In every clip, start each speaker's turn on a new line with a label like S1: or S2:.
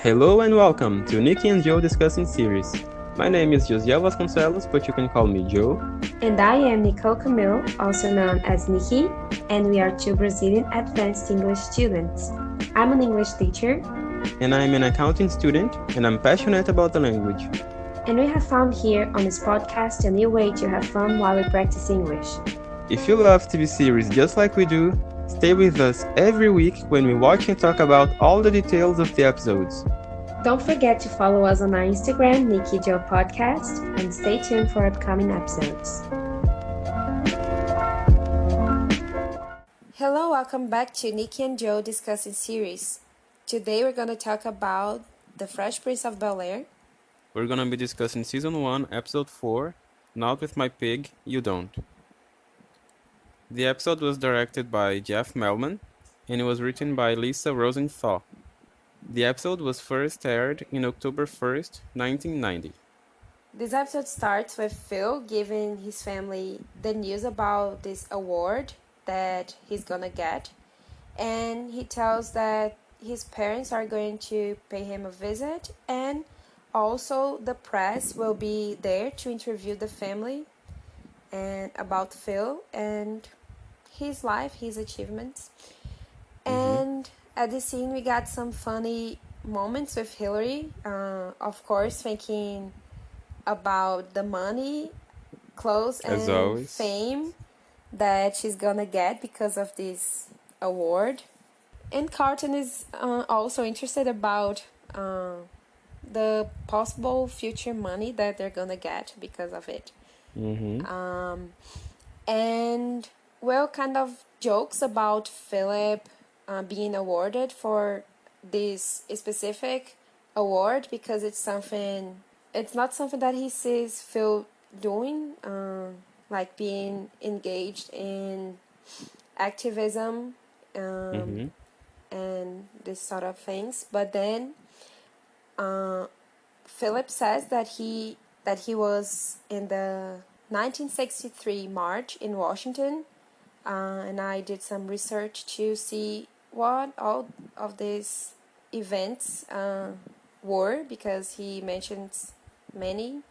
S1: Hello and welcome to Nikki and Joe Discussing Series. My name is Josiel Vasconcelos, but you can call me Joe.
S2: And I am Nicole Camille, also known as Nikki, and we are two Brazilian advanced English students. I'm an English teacher.
S1: And I'm an accounting student, and I'm passionate about the language.
S2: And we have found here on this podcast a new way to have fun while we practice English.
S1: If you love TV series just like we do, stay with us every week when we watch and talk about all the details of the episodes.
S2: Don't forget to follow us on our Instagram, Nikki Joe Podcast, and stay tuned for upcoming episodes. Hello, welcome back to Nikki and Joe Discussing Series. Today we're going to talk about The Fresh Prince of Bel-Air.
S1: We're gonna be discussing Season 1, Episode 4, Not With My Pig, You Don't. The episode was directed by Jeff Melman, and it was written by Lisa Rosenthal. The episode was first aired in October 1st, 1990.
S2: This episode starts with Phil giving his family the news about this award that he's gonna get, and he tells that his parents are going to pay him a visit, and also the press will be there to interview the family and about Phil and his life, his achievements. And at the scene we got some funny moments with Hillary, of course thinking about the money, clothes, and fame that she's gonna get because of this award. And Carlton is also interested about the possible future money that they're gonna get because of it. And well, kind of jokes about Philip being awarded for this specific award because it's not something that he sees Phil doing, like being engaged in activism and this sort of things. But then Philip says that he was in the 1963 March in Washington, and I did some research to see what all of these events were, because he mentions many.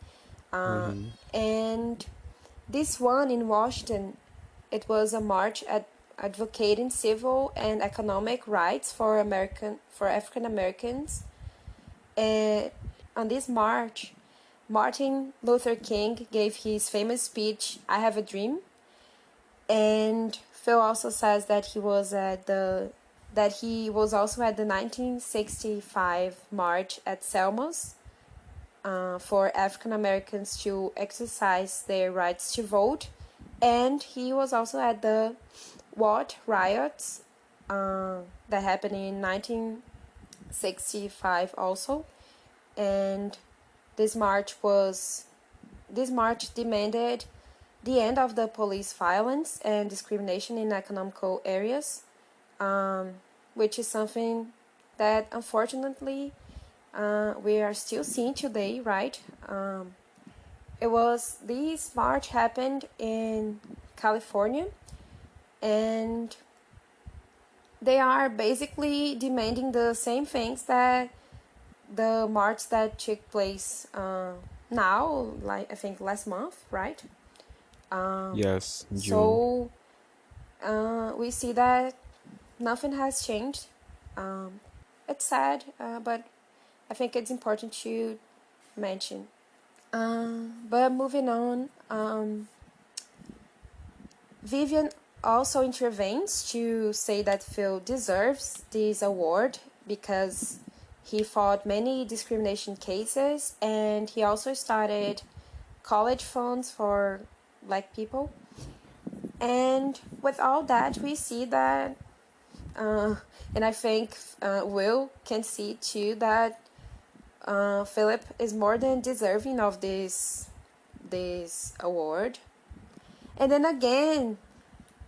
S2: And this one in Washington, it was a march advocating civil and economic rights for African Americans. And on this march, Martin Luther King gave his famous speech, "I Have a Dream." And Phil also says that he was also at the 1965 march at Selma's for African Americans to exercise their rights to vote, and he was also at the Watt riots that happened in 1965 also. And this march demanded the end of the police violence and discrimination in economical areas, which is something that unfortunately we are still seeing today, right? This march happened in California, and they are basically demanding the same things that the march that took place now, like I think last month, right?
S1: Yes, June.
S2: So we see that nothing has changed. It's sad, but I think it's important to mention. But moving on, Vivian also intervenes to say that Phil deserves this award because he fought many discrimination cases, and he also started college funds for Black people. And with all that, we see that, and I think Will can see too, that Philip is more than deserving of this award. And then again,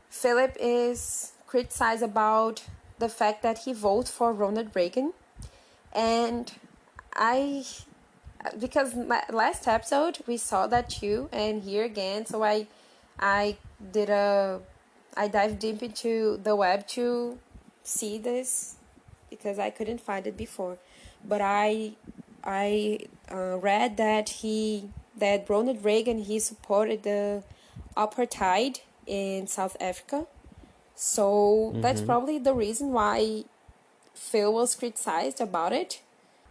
S2: Philip is criticized about the fact that he voted for Ronald Reagan. And because last episode we saw that too, and here again, so I dived deep into the web to see this because I couldn't find it before. But I read that Ronald Reagan, he supported the apartheid in South Africa. So that's probably the reason why Phil was criticized about it.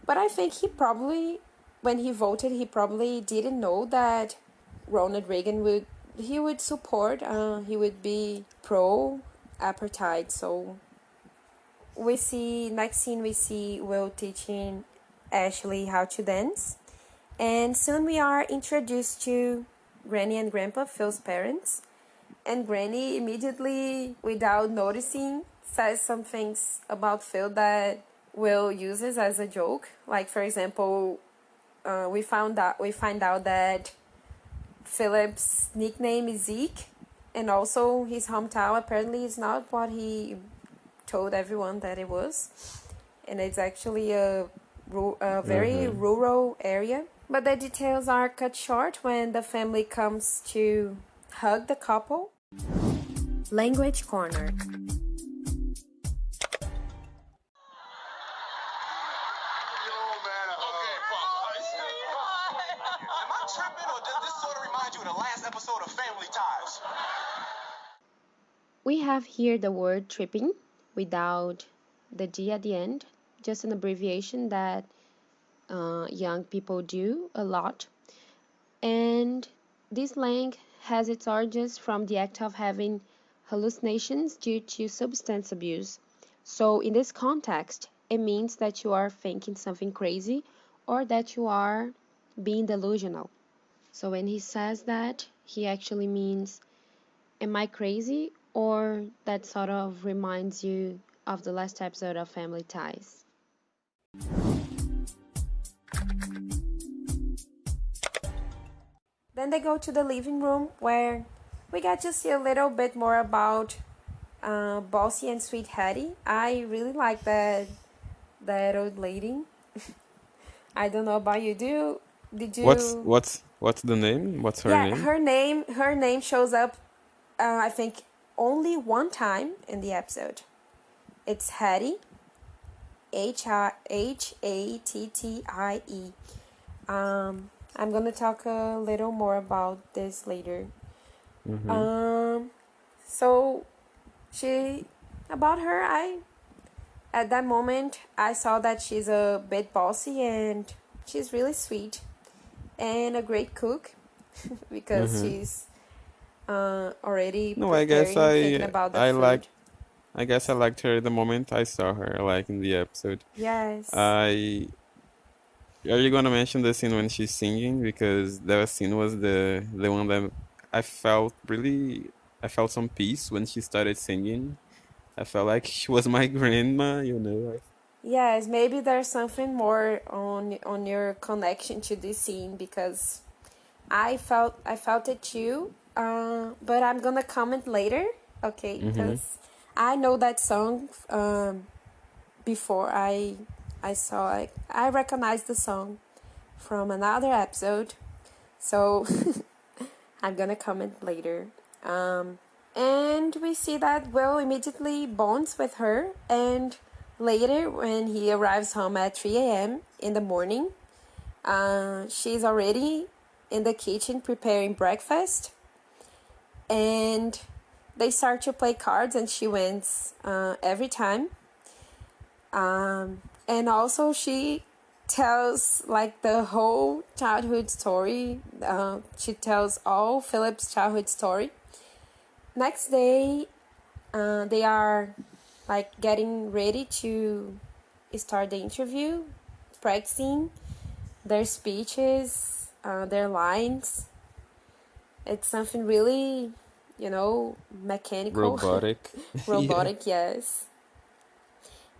S2: But I think he probably, when he voted, he probably didn't know that Ronald Reagan would support, he would be pro apartheid. So next scene we see Will teaching Ashley how to dance. And soon we are introduced to Granny and Grandpa, Phil's parents. And Granny immediately, without noticing, says some things about Phil that Will uses as a joke. Like, for example, we find out that Philip's nickname is Zeke, and also his hometown apparently is not what he told everyone that it was, and it's actually a very rural area. But the details are cut short when the family comes to hug the couple. Language Corner. We have here the word tripping without the D at the end, just an abbreviation that young people do a lot. And this slang has its origins from the act of having hallucinations due to substance abuse. So in this context, it means that you are thinking something crazy or that you are being delusional. So when he says that, he actually means, am I crazy? Or that sort of reminds you of the last episode of Family Ties. Then they go to the living room where we get to see a little bit more about Bossy and Sweet Hattie. I really like that old lady. I don't know about you. Did you?
S1: What's the name? What's her name?
S2: Her name shows up. I think only one time in the episode. It's Hattie. Hattie. I'm gonna talk a little more about this later. So about her, at that moment I saw that she's a bit bossy and she's really sweet and a great cook because she's already thinking about the food.
S1: I guess I liked her the moment I saw her, like in the episode.
S2: Yes.
S1: Are you gonna mention the scene when she's singing? Because that scene was the one that I felt some peace when she started singing. I felt like she was my grandma, you know.
S2: Yes, maybe there's something more on your connection to this scene because I felt it too. But I'm gonna comment later, okay? Because I know that song before I saw it. I recognized the song from another episode, so I'm gonna comment later. And we see that Will immediately bonds with her, and later when he arrives home at 3 a.m. in the morning, she's already in the kitchen preparing breakfast, and they start to play cards and she wins every time. And also she tells like the whole childhood story. She tells all Philip's childhood story. Next day, they are like getting ready to start the interview, practicing their speeches, their lines. It's something really, mechanical.
S1: Robotic.
S2: Robotic, yes.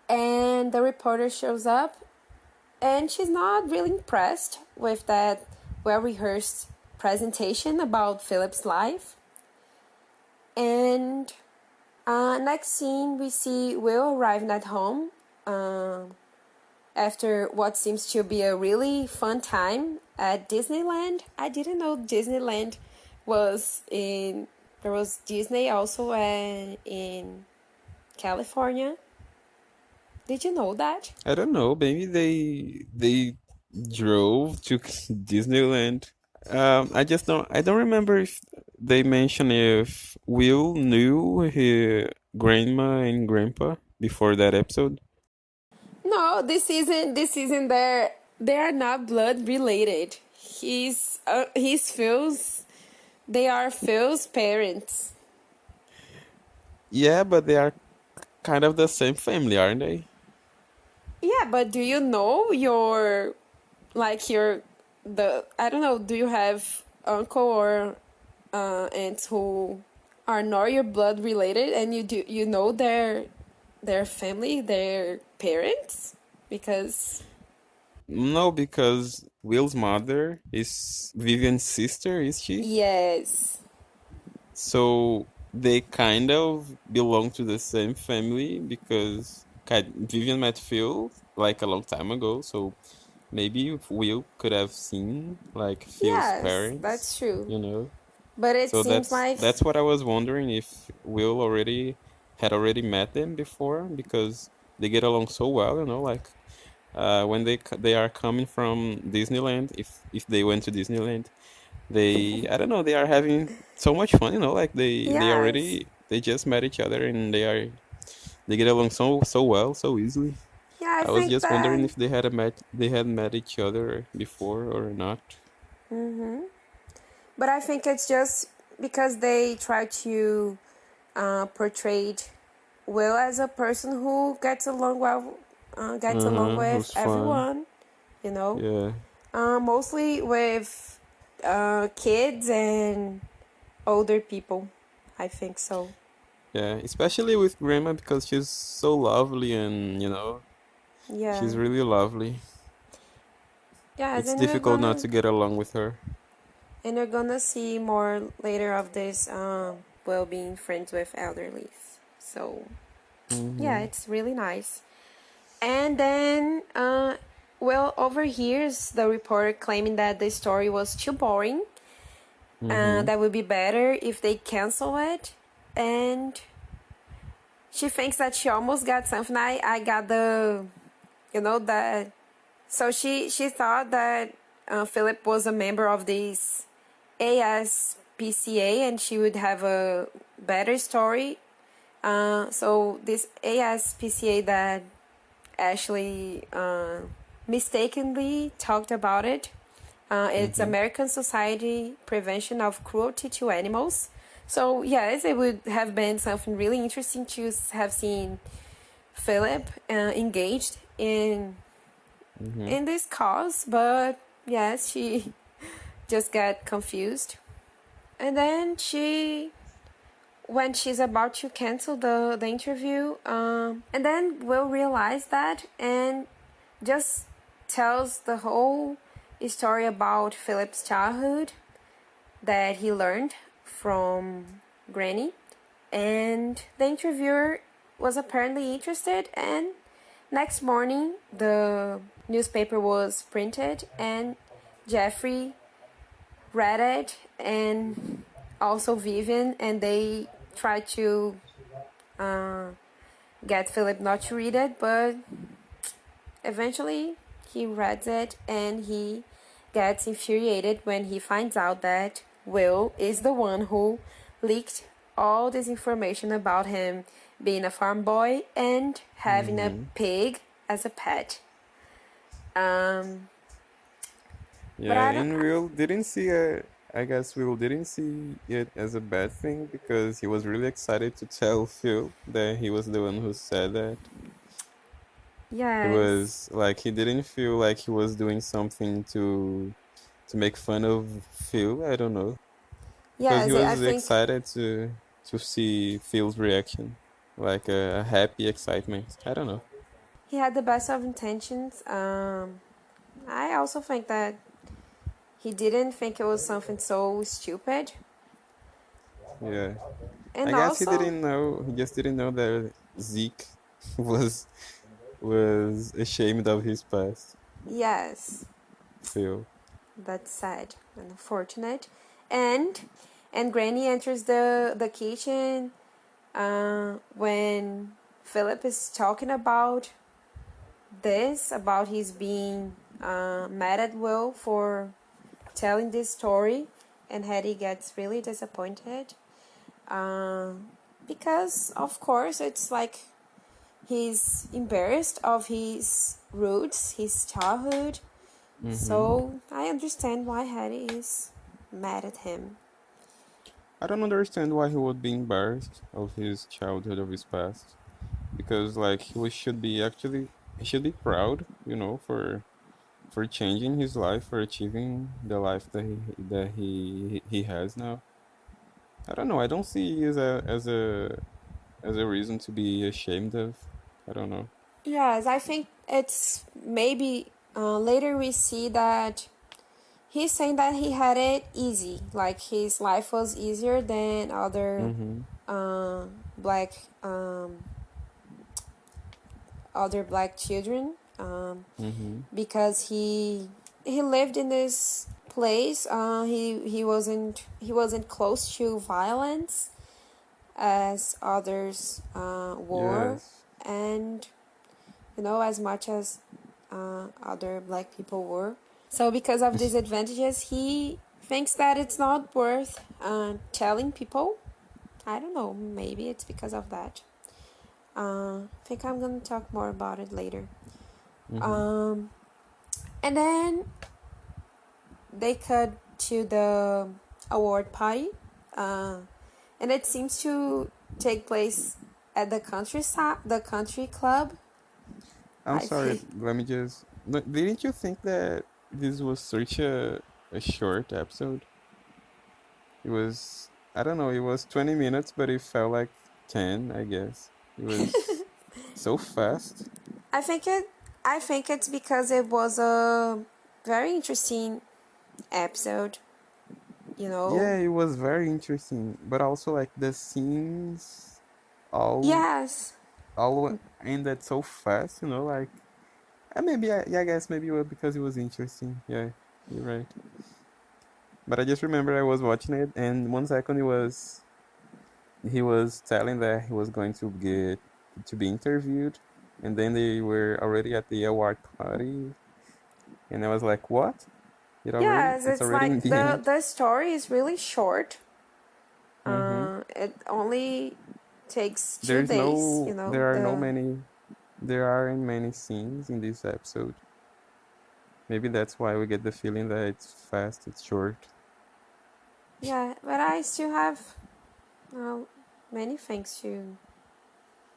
S2: And the reporter shows up, and she's not really impressed with that well-rehearsed presentation about Philip's life. And next scene, we see Will arriving at home after what seems to be a really fun time at Disneyland. I didn't know Disneyland was in... There was Disney also in California. Did you know that?
S1: I don't know. Maybe they drove to Disneyland. I just don't. I don't remember if they mentioned if Will knew his grandma and grandpa before that episode.
S2: No, this season they are not blood related. He's Phil's. They are Phil's parents.
S1: Yeah, but they are kind of the same family, aren't they?
S2: Yeah, but do you know your like your the I don't know, do you have uncle or aunts who are not your blood related and you know their family, their parents? Because
S1: No, because Will's mother is Vivian's sister, is she?
S2: yes.
S1: So they kind of belong to the same family because Vivian met Phil like a long time ago. So maybe Will could have seen like Phil's
S2: Yes,
S1: parents,
S2: that's true.
S1: you know.
S2: But it
S1: So
S2: seems
S1: that's
S2: like
S1: that's what I was wondering if Will already met them before because they get along so well, you know, like when they are coming from Disneyland, if they went to Disneyland, they I don't know, they are having so much fun, you know, like
S2: yes.
S1: they just met each other and they get along so well, so easily.
S2: Yeah, I
S1: I was
S2: think
S1: just wondering
S2: that.
S1: if they had met each other before or not.
S2: But I think it's just because they try to portray Will as a person who gets along
S1: Uh-huh,
S2: with
S1: who's fun.
S2: everyone, you know,
S1: Yeah.
S2: mostly with kids and older people. I think so.
S1: Yeah, especially with Grandma because she's so lovely and, you know,
S2: Yeah.
S1: she's really lovely.
S2: Yes,
S1: It's difficult not to get along with her.
S2: and you're gonna see more later of this Will being friends with elderlies. So yeah,
S1: Mm-hmm.
S2: it's really nice. And then, Will overhears the reporter claiming that the story was too boring,
S1: Mm-hmm.
S2: that would be better if they cancel it. And she thinks that she almost got something. I got the, that. So she thought that Philip was a member of this ASPCA and she would have a better story. So this ASPCA that Ashley mistakenly talked about it. It's
S1: Mm-hmm.
S2: American Society Prevention of Cruelty to Animals. So yes, it would have been something really interesting to have seen Philip engaged
S1: Mm-hmm.
S2: in this cause, but yes, she just got confused. And then when she's about to cancel the interview, and then Will realize that and just tells the whole story about Philip's childhood that he learned from Granny. And the interviewer was apparently interested, and next morning the newspaper was printed and Jeffrey read it and also Vivian, and they tried to uh, get Philip not to read it, but eventually he reads it and he gets infuriated when he finds out that Will is the one who leaked all this information about him being a farm boy and having a
S1: Mm-hmm.
S2: pig as a pet. Um, but
S1: Yeah,
S2: I don't.
S1: and I guess Will didn't see it as a bad thing because he was really excited to tell Phil that he was the one who said that. He
S2: Yes.
S1: was like he didn't feel like he was doing something to make fun of Phil. I don't know because he
S2: Yes, I
S1: was
S2: think
S1: excited to see Phil's reaction, like a happy excitement. I don't know.
S2: he had the best of intentions. I also think that he didn't think it was something so stupid.
S1: Yeah, I
S2: And
S1: guess he
S2: also,
S1: didn't know. He just didn't know that Zeke was was ashamed of his past.
S2: yes,
S1: Phil.
S2: that's sad and unfortunate. And and Granny enters the kitchen when Philip is talking about this, about his being mad at Will for telling this story, and Hetty gets really disappointed. Because, of course, it's like he's embarrassed of his roots, his childhood. So I understand why Hetty is mad at him.
S1: I don't understand why he would be embarrassed of his childhood, of his past, because like he should be proud, for changing his life, for achieving the life that he has now. I don't know. I don't see it as a reason to be ashamed of. I don't know.
S2: Yes, I think it's maybe later we see that he's saying that he had it easy, like his life was easier than other
S1: Mm-hmm.
S2: uh, black um, other black children,
S1: Mm-hmm.
S2: because he lived in this place. He wasn't close to violence as others were,
S1: Yes.
S2: and as much as other black people were. So because of these advantages, he thinks that it's not worth telling people. I don't know. Maybe it's because of that. I think I'm gonna talk more about it later.
S1: Mm-hmm.
S2: Um, and then they cut to the award party, uh, and it seems to take place at the countryside, the country club.
S1: I'm
S2: I
S1: sorry.
S2: think.
S1: Let me just. Didn't you think that this was such a short episode? It was. I don't know. It was 20 minutes, but it felt like 10. I guess it was so fast.
S2: I think it. I think it's because it was a very interesting episode. You know.
S1: Yeah, it was very interesting, but also like the scenes all
S2: Yes.
S1: all ended so fast. Like I guess maybe it was because it was interesting. Yeah, you're right. But I just remember I was watching it, and 1 second he was telling that he was going to be interviewed, and then they were already at the award party, and I was like, what?
S2: Yes,
S1: It's
S2: it's
S1: already in
S2: like
S1: the
S2: the
S1: end.
S2: the story is really short.
S1: Mm-hmm.
S2: It only takes two
S1: There's
S2: days.
S1: no there are no many there aren't many scenes in this episode. Maybe that's why we get the feeling that it's fast, it's short.
S2: Yeah, but I still have many things to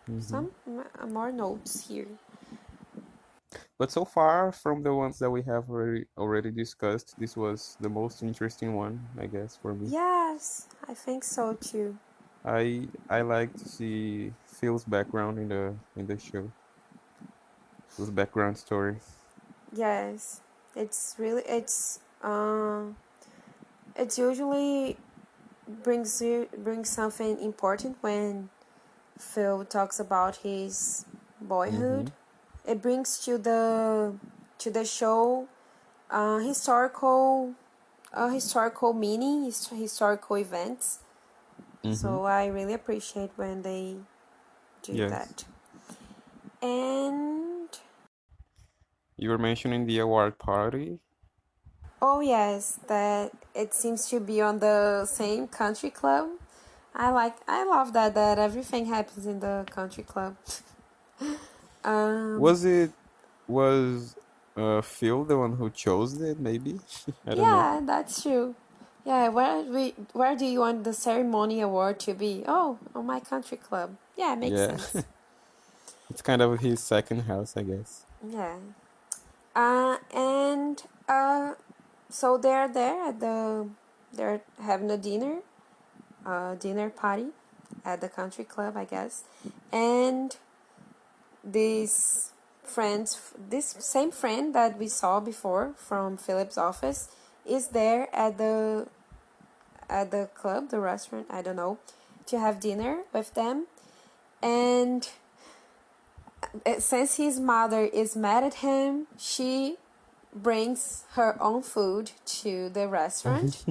S1: Mm-hmm.
S2: some more notes here.
S1: But so far, from the ones that we have already discussed, this was the most interesting one, I guess, for me.
S2: Yes, I think so too.
S1: I like to see Phil's background in the show, his background story.
S2: Yes, it's usually brings something important when Phil talks about his
S1: Mm-hmm.
S2: boyhood. It brings to the show historical meaning, historical events.
S1: Mm-hmm.
S2: So I really appreciate when they do
S1: Yes.
S2: that. And
S1: You were mentioning the award party.
S2: oh yes, that it seems to be on the same country club. I love that everything happens in the country club. um
S1: Was it was Phil the one who chose it? Maybe I don't know.
S2: yeah, that's true. Yeah, where do you want the ceremony award to be? Oh, on my country club. Yeah, makes
S1: Yeah,
S2: sense.
S1: it's kind of his second house, I guess.
S2: Yeah. And so they're there they're having a dinner party at the country club, I guess. And this same friend that we saw before from Philip's office is there at the club, the restaurant, I don't know, to have dinner with them. And since his mother is mad at him, she brings her own food to the restaurant.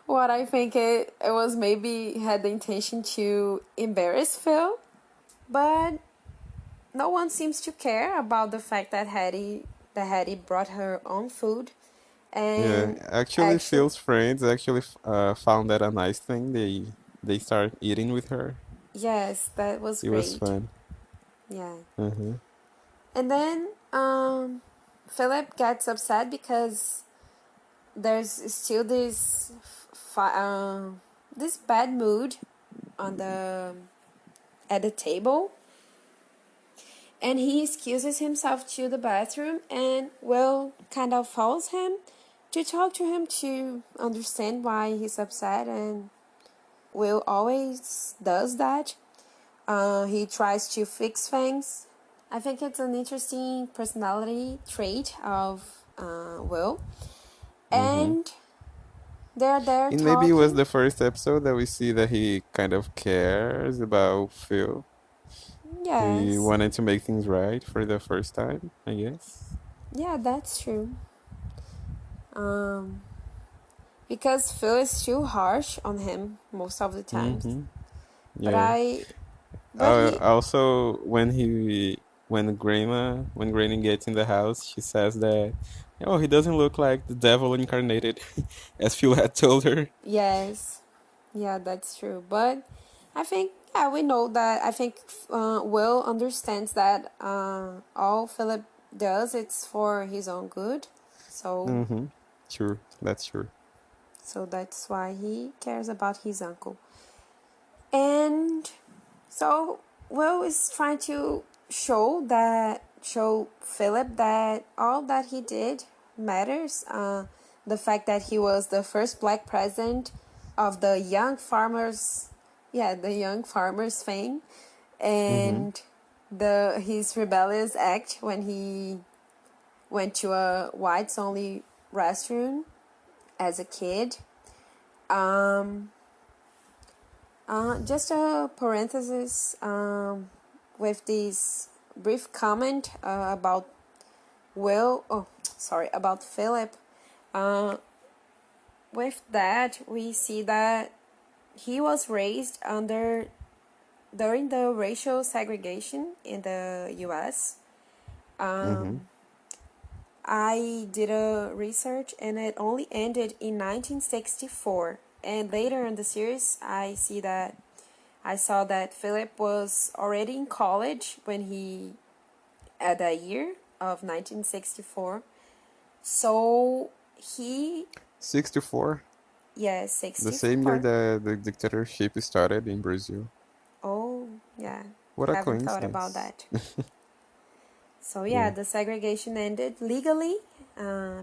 S2: What I think it was maybe had the intention to embarrass Phil, but no one seems to care about the fact that Hattie brought her own food,
S1: Yeah,
S2: and
S1: actually,
S2: actually,
S1: Phil's friends actually found that a nice thing. They start eating with her.
S2: yes, that was
S1: It was
S2: great.
S1: fun.
S2: Yeah.
S1: Uh-huh.
S2: And then Philip gets upset because there's still this bad mood on the at the table, and he excuses himself to the bathroom, and Will kind of follows him to talk to him to understand why he's upset, and Will always does that. He tries to fix things. I think it's an interesting personality trait of Will.
S1: Mm-hmm.
S2: And they're there
S1: And maybe it was
S2: talking.
S1: the first episode that we see that he kind of cares about Phil. He
S2: Yes.
S1: wanted to make things right for the first time, I guess.
S2: Yeah, that's true. Um, because Phil is too harsh on him most of the times.
S1: Mm-hmm.
S2: But
S1: Yeah.
S2: but he,
S1: Also, when Granny gets in the house, she says that, oh, he doesn't look like the devil incarnated, as Phil had told her.
S2: yes, yeah, that's true. But I think, yeah, we know that. I think Will understands that all Philip does it's for his own good. So
S1: Mm-hmm. Sure, that's true.
S2: so that's why he cares about his uncle. And so Will is trying to show Philip that all that he did matters. The fact that he was the first black president of the young farmers, yeah, the young farmers thing,
S1: Mm-hmm.
S2: and the his rebellious act when he went to a whites only restaurant as a kid. Um, just a parenthesis with this brief comment about about Philip. Uh, with that, we see that he was raised during the racial segregation in the U.S.
S1: Mm-hmm.
S2: I did a research and it only ended in 1964. And later in the series, I saw that Philip was already in college when he at the year of 1964. So he,
S1: 64,
S2: yeah,
S1: the same year
S2: 64.
S1: that the dictatorship started in Brazil.
S2: Oh, yeah.
S1: What a
S2: Haven't thought about
S1: coincidence.
S2: that. So yeah,
S1: Yeah.
S2: the segregation ended legally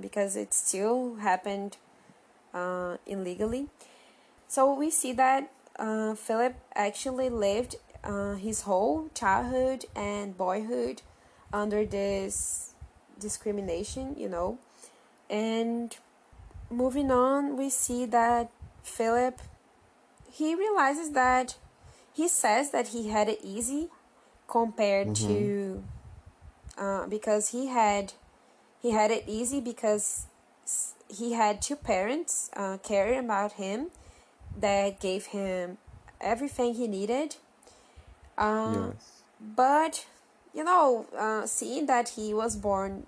S2: because it still happened illegally. So we see that Philip actually lived his whole childhood and boyhood under this discrimination, you know. And moving on, we see that Philip, he realizes that he says that he had it easy compared
S1: Mm-hmm.
S2: to because he had it easy because he had two parents caring about him that gave him everything he needed. Uh,
S1: Yes.
S2: but you know, seeing that he was brought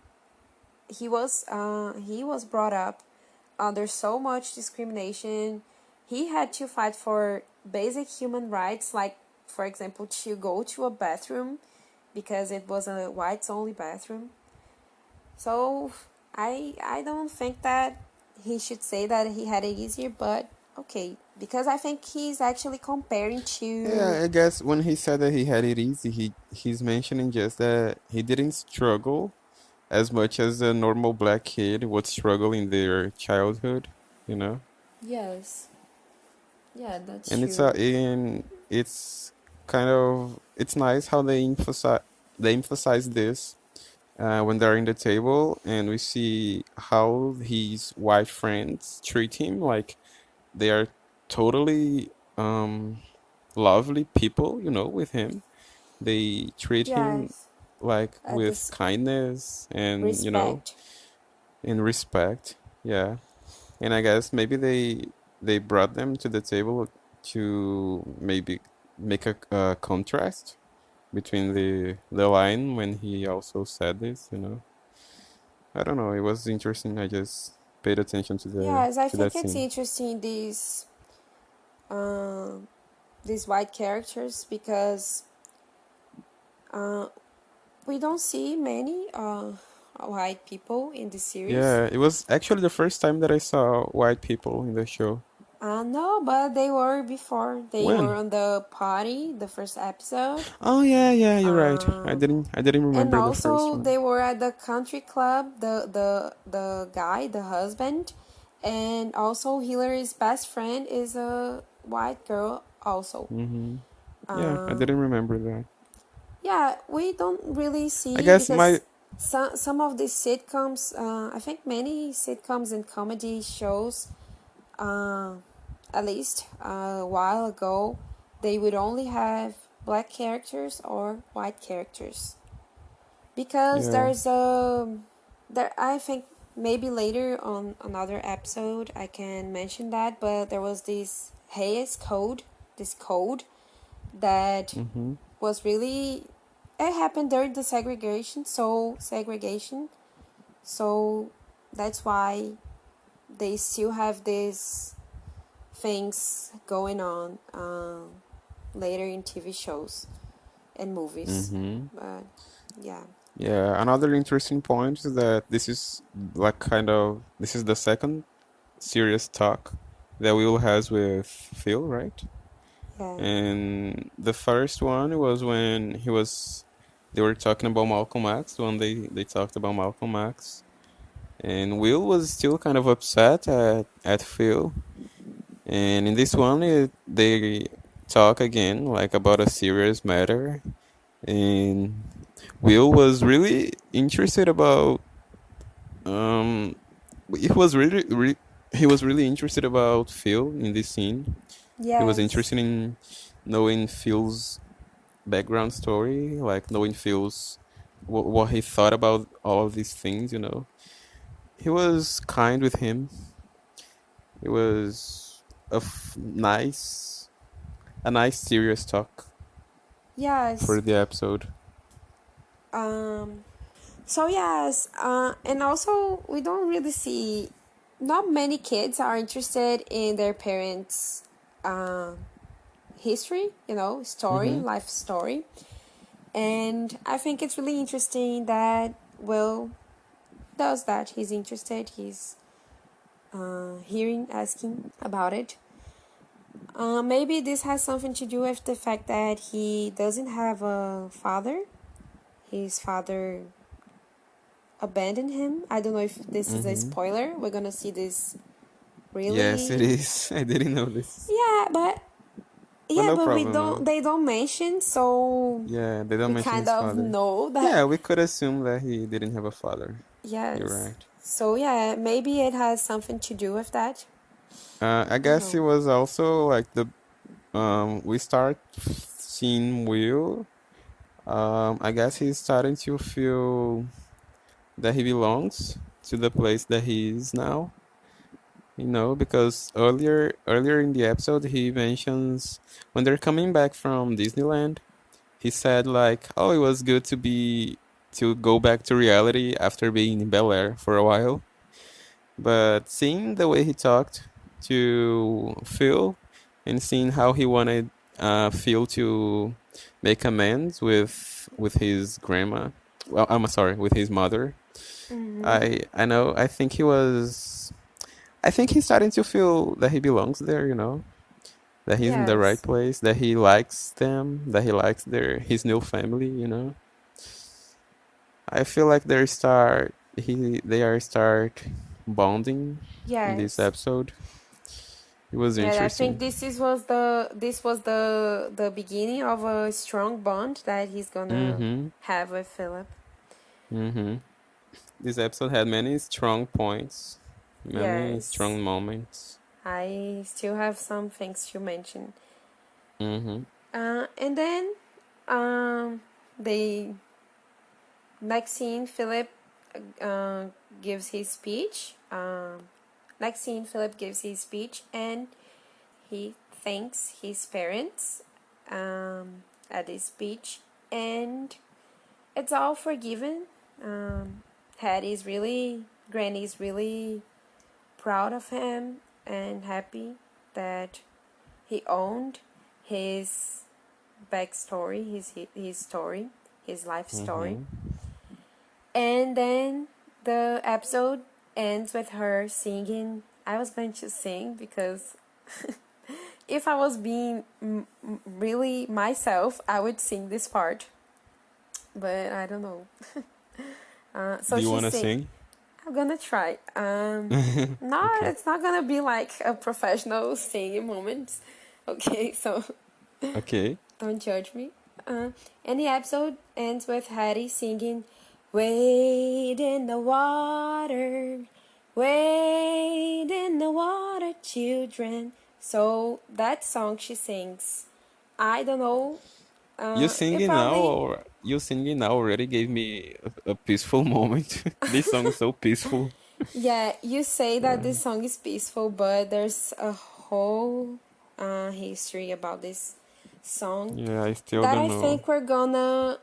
S2: up under so much discrimination, he had to fight for basic human rights, like for example, to go to a bathroom because it was a whites only bathroom. So I don't think that he should say that he had it easier, but okay, because I think he's actually comparing to
S1: Yeah, I guess when he said that he had it easy, he's mentioning just that he didn't struggle as much as a normal black kid would struggle in their childhood, you know?
S2: yes, yeah, that's
S1: And
S2: true.
S1: it's kind of it's nice how they emphasize this when they're in the table, and we see how his white friends treat him like they are totally lovely people, you know, with him. They treat him
S2: Yes,
S1: like with
S2: this
S1: kindness and, you know,
S2: respect.
S1: in respect. Yeah. And I guess maybe they brought them to the table to maybe make a contrast between the line when he also said this, you know. I don't know, it was interesting. I just paid attention
S2: Yes, I
S1: to that
S2: think it's
S1: scene.
S2: interesting uh, these white characters because uh, we don't see many white people in the series.
S1: Yeah, it was actually the first time that I saw white people in the show.
S2: No, but they were before. They were
S1: When?
S2: on the party, the first episode.
S1: Oh yeah, yeah, you're right.
S2: Um,
S1: I didn't
S2: and
S1: remember the first
S2: also
S1: one.
S2: they were at the country club. The guy, the husband, and also Hillary's best friend is a white girl. Also,
S1: Mhm. Yeah, I
S2: um,
S1: didn't remember that.
S2: yeah, we don't really
S1: I
S2: see
S1: guess my
S2: because some of these sitcoms. I think many sitcoms and comedy shows. Uh, at least a while ago, they would only have black characters or white characters because
S1: yeah.
S2: there's a there. I think maybe later on another episode I can mention that, but there was this code that
S1: Mhm.
S2: was really it happened during the segregation, so that's why they still have these things going on later in TV shows and movies.
S1: Mhm.
S2: But yeah,
S1: Yeah, another interesting point is that this is the second serious talk that Will has with Phil, right?
S2: yeah,
S1: And the first one was when they were talking about Malcolm X, when they talked about Malcolm X. And Will was still kind of upset at Phil. And in this one, they talk again, like about a serious matter. And Will was really interested about, um, he was he was really interested about Phil in this scene. He was
S2: yes,
S1: interested in knowing Phil's background story, like knowing Phil's what he thought about all of these things, you know. He was kind with him. It was a nice serious talk for
S2: yes.
S1: the episode.
S2: Um, so yes, and also we don't really see. Not many kids are interested in their parents' uh, history, story,
S1: Mm-hmm.
S2: life story. And I think it's really interesting that Will does that. He's interested. He's hearing, asking about it. Maybe this has something to do with the fact that he doesn't have a father. His father abandoned him. I don't know if this is a
S1: Mm-hmm.
S2: spoiler. We're gonna see this
S1: Yes, it
S2: really.
S1: is. I didn't know this,
S2: Yeah, but
S1: but
S2: yeah,
S1: no
S2: but we
S1: problem
S2: don't.
S1: though.
S2: They don't mention, so
S1: Yeah, they don't
S2: we
S1: mention
S2: kind
S1: his
S2: of
S1: father.
S2: know that.
S1: Yeah, we could assume that he didn't have a father. You're
S2: Yes.
S1: right.
S2: So yeah, maybe it has something to do with that.
S1: I
S2: I don't
S1: guess it
S2: know.
S1: was also like we start seeing Will. I guess he's starting to feel that he belongs to the place that he is now. You know, because earlier in the episode he mentions when they're coming back from Disneyland, he said like, "Oh, it was good to go back to reality after being in Bel-Air for a while." But seeing the way he talked to Phil and seeing how he wanted Phil to make amends with his grandma, well, I'm sorry, with his mother.
S2: Mm-hmm.
S1: I know I think he's starting to feel that he belongs there, you know, that he's in the right
S2: Yes.
S1: place, that he likes them, that he likes his new family, you know. I feel like they are start bonding in this
S2: Yes.
S1: episode. It was
S2: Yeah, I think
S1: interesting.
S2: this was the beginning of a strong bond that he's gonna
S1: Mm-hmm.
S2: have with Philip.
S1: Mm-hmm. This episode had many strong points, many
S2: Yes.
S1: strong moments.
S2: I still have some things to mention.
S1: Mm-hmm.
S2: And then um they next scene Philip uh, gives his speech. Next scene Philip gives his speech and he thanks his parents at his speech. and it's all forgiven. Hattie's really, Granny's really proud of him and happy that he owned his backstory, his story, his life story.
S1: Mm-hmm.
S2: And then the episode ends with her singing. I was going to sing because if I was being really myself, I would sing this part. But I don't know. So
S1: Do you
S2: she
S1: wanna
S2: sing.
S1: sing?
S2: I'm gonna try. No,
S1: Okay.
S2: it's not gonna be like a professional singing moment. Okay, so
S1: Okay.
S2: don't judge me. And the episode ends with Hattie singing, "Wade in the water, wade in the water, children." So that song she sings, I don't know. It probably,
S1: You singing now already gave me a peaceful moment. This song is so peaceful.
S2: yeah. You say that
S1: Uh,
S2: this song is peaceful, but there's a whole history about this song
S1: yeah, I still
S2: that
S1: don't
S2: I
S1: know.
S2: think we're gonna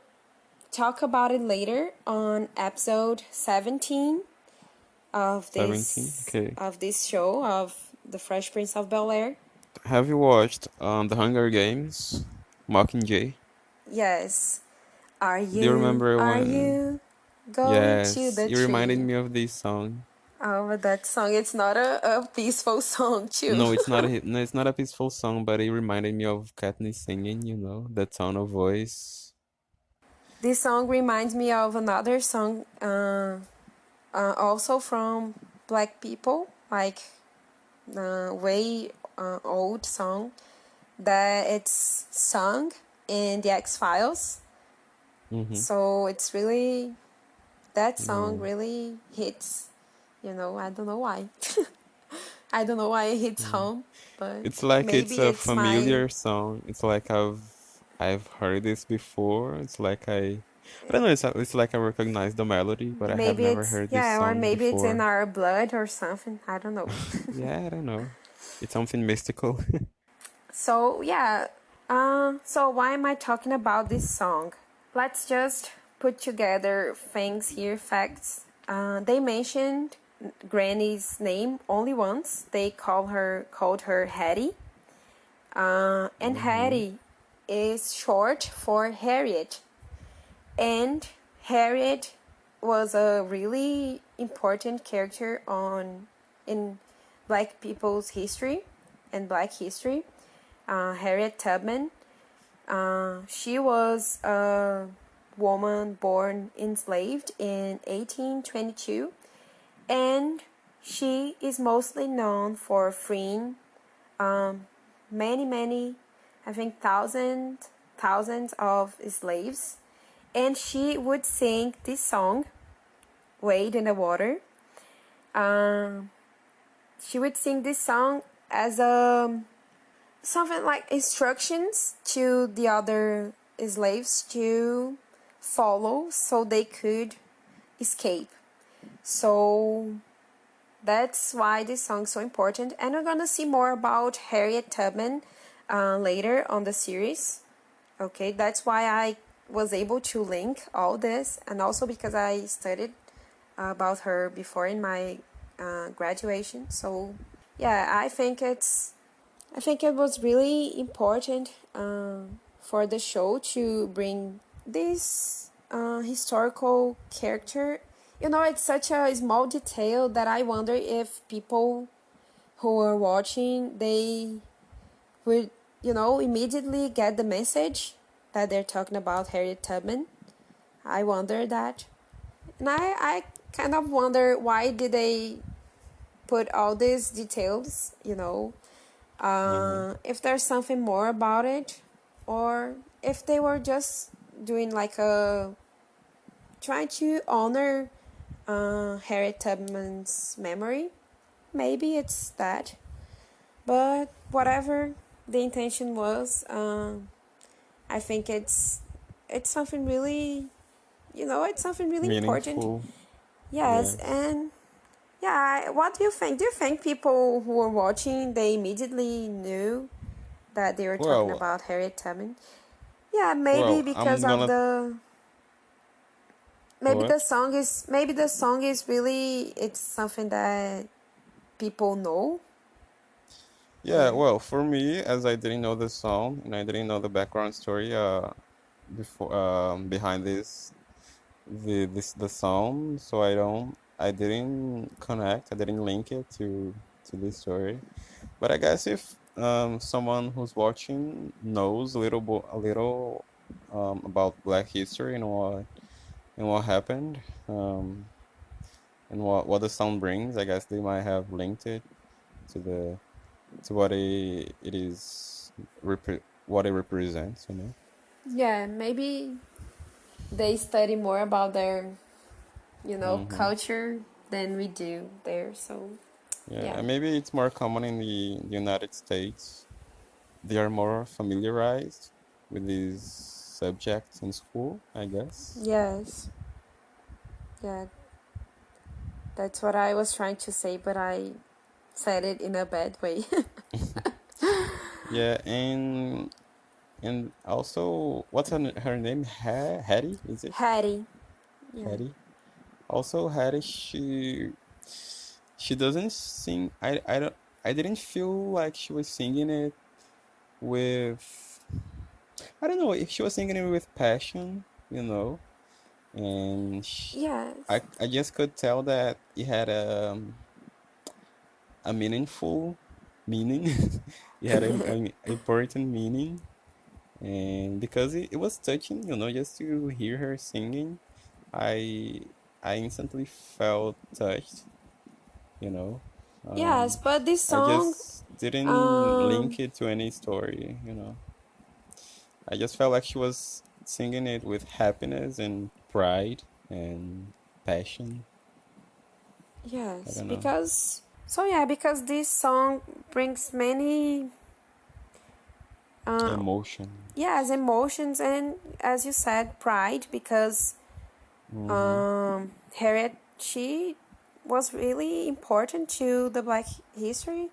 S2: talk about it later on episode 17
S1: 17. Okay.
S2: of this show of The Fresh Prince of Bel-Air.
S1: Have you watched The Hunger Games? Mockingjay?
S2: Yes.
S1: Do you remember
S2: Are
S1: when?
S2: you going to
S1: Yes,
S2: the
S1: you reminded
S2: tree?
S1: me of this song.
S2: Oh, but that song, it's not a peaceful song too.
S1: No, it's not no, it's not a peaceful song, but it reminded me of Katniss singing, the tone of voice.
S2: This song reminds me of another song, also from Black people, like way old song that it's sung in the X Files.
S1: Mm-hmm.
S2: So it's really, that song
S1: Yeah.
S2: really hits. I don't know why. I don't know why it hits
S1: Yeah.
S2: home, but
S1: It's like it's
S2: maybe
S1: a
S2: it's my,
S1: familiar song. It's like I've heard this before. It's like I don't know, it's like I recognize the melody, but I have
S2: maybe
S1: never
S2: it's,
S1: heard this
S2: yeah, or
S1: song
S2: maybe it's in
S1: before.
S2: our blood or something. I don't know.
S1: Yeah, I don't know. It's something mystical.
S2: So yeah, so why am I talking about this song? Let's just put together things here, facts. They mentioned Granny's name only once. They called her Hattie, and
S1: Mm-hmm.
S2: Hattie is short for Harriet. And Harriet was a really important character in Black people's history and Black history. Harriet Tubman. She was a woman born enslaved in 1822, and she is mostly known for freeing many, I think thousands of slaves. And she would sing this song, "Wade in the Water." Um, she would sing this song as a something like instructions to the other slaves to follow so they could escape. So that's why this song is so important. And we're gonna see more about Harriet Tubman later on the series. Okay, that's why I was able to link all this, and also because I studied about her before in my graduation. So yeah, I think it was really important for the show to bring this historical character. It's such a small detail that I wonder if people who are watching, they would, immediately get the message that they're talking about Harriet Tubman. I wonder that. And I kind of wonder why did they put all these details,
S1: Mm-hmm.
S2: if there's something more about it, or if they were just doing like trying to honor Harriet Tubman's memory. Maybe it's that. But whatever the intention was, I think it's something really, it's something really important.
S1: Meaningful.
S2: Yes,
S1: Yes.
S2: and yeah, what do you think? Do you think people who were watching, they immediately knew that they were talking
S1: Well,
S2: about Harriet Tubman? Yeah, maybe
S1: Well,
S2: because
S1: I'm
S2: of
S1: gonna
S2: the maybe the
S1: what?
S2: song is maybe the song is really it's something that people know
S1: Yeah,
S2: or
S1: well, for me, as I didn't know the song and I didn't know the background story before behind the song, so I didn't connect, I didn't link it to this story. But I guess if someone who's watching knows a little about Black history and what happened, um and what the song brings, I guess they might have linked it to the to it is what it represents, you know.
S2: yeah, maybe they study more about their,
S1: Mm-hmm.
S2: culture than we do there. So,
S1: Yeah,
S2: yeah.
S1: and maybe it's more common in the United States. They are more familiarized with these subjects in school, I guess.
S2: Yes. Yeah, that's what I was trying to say, but I said it in a bad way.
S1: Yeah, and also, what's her name? Hattie, is it?
S2: Hattie. Yeah.
S1: Hattie. Also, Hattie, she doesn't sing. I didn't feel like she was singing it with. I don't know if she was singing it with passion, you know, and
S2: Yes.
S1: I just could tell that it had a meaningful meaning. It had an important meaning, and because it was touching, you know, just to hear her singing, I I instantly felt touched, you know.
S2: Yes, but this
S1: I
S2: song,
S1: just didn't link
S2: um,
S1: it to any story, you know. I just felt like she was singing it with happiness and pride and passion. I
S2: yes,
S1: don't know.
S2: because this song brings many, uh,
S1: Emotion.
S2: yes, emotions and, as you said, pride because
S1: Mm-hmm.
S2: Harriet, she was really important to the Black history.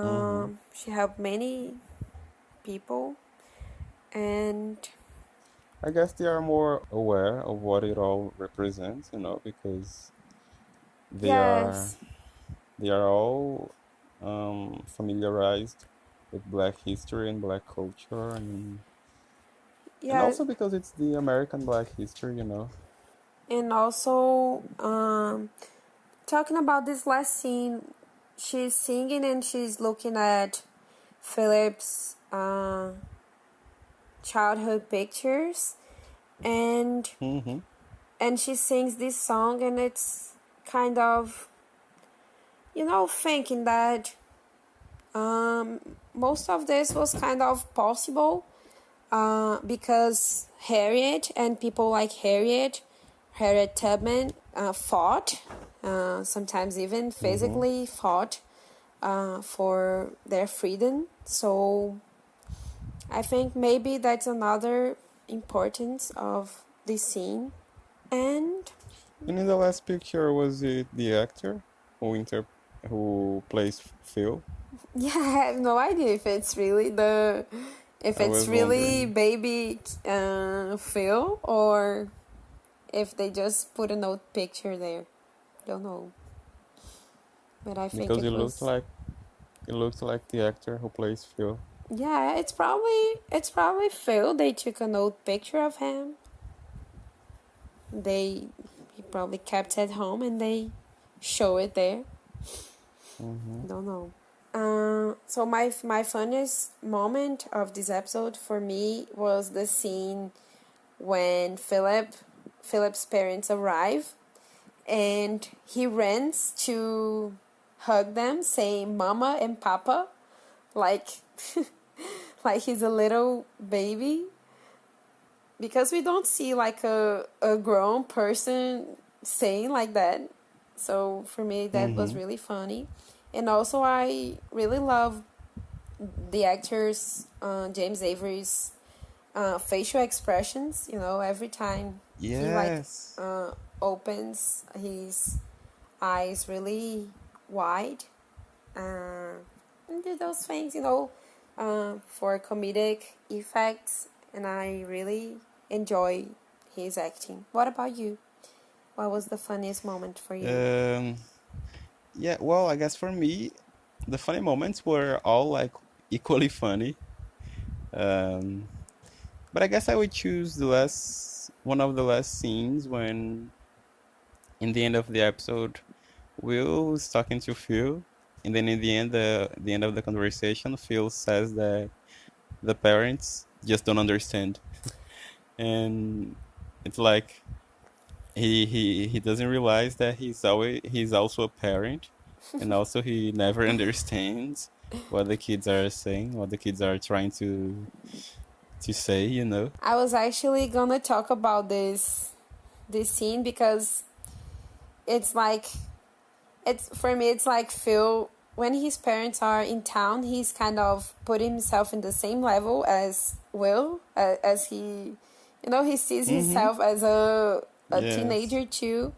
S1: Mm-hmm.
S2: She helped many people, and
S1: I guess they are more aware of what it all represents, you know, because they are
S2: yes,
S1: they are all familiarized with Black history and Black culture, and
S2: yes,
S1: also because it's the American Black history, you know.
S2: and also talking about this last scene, she's singing and she's looking at Philip's childhood pictures, and
S1: Mm-hmm.
S2: she sings this song, and it's kind of thinking that most of this was kind of possible because Harriet and people like Harriet Tubman fought, sometimes even
S1: Mm-hmm.
S2: physically fought for their freedom. So I think maybe that's another importance of this scene. And
S1: And in the last picture, was it the actor who plays Phil?
S2: yeah, I have no idea if
S1: I
S2: it's
S1: was
S2: really
S1: wondering
S2: baby Phil or if they just put an old picture there. Don't know. But I think
S1: because
S2: it was.
S1: it looked like the actor who plays Phil.
S2: Yeah, it's probably Phil. They took an old picture of him. He probably kept at home and they show it there.
S1: Mm-hmm.
S2: Don't know. So my funniest moment of this episode for me was the scene when Philip's parents arrive and he runs to hug them, saying "Mama" and "Papa," like like he's a little baby, because we don't see like a grown person saying like that. So for me that was
S1: Mm-hmm.
S2: really funny. And also I really love the actor's James Avery's facial expressions. Every time he like
S1: Yes.
S2: uh, opens his eyes really wide, and do those things, for comedic effects. and I really enjoy his acting. What about you? What was the funniest moment for you?
S1: Um, yeah, well, I guess for me, the funny moments were all like equally funny. Um, but I guess I would choose one of the last scenes when, in the end of the episode, Will was talking to Phil, and then in the end of the conversation, Phil says that the parents just don't understand, and it's like he doesn't realize that he's also a parent, and also he never understands what the kids are saying, what the kids are trying to say, you know.
S2: I was actually gonna talk about this scene because it's like it's for me it's like Phil when his parents are in town, he's kind of put himself in the same level as Will, as he, he sees
S1: Mm-hmm.
S2: himself as a
S1: Yes.
S2: teenager too,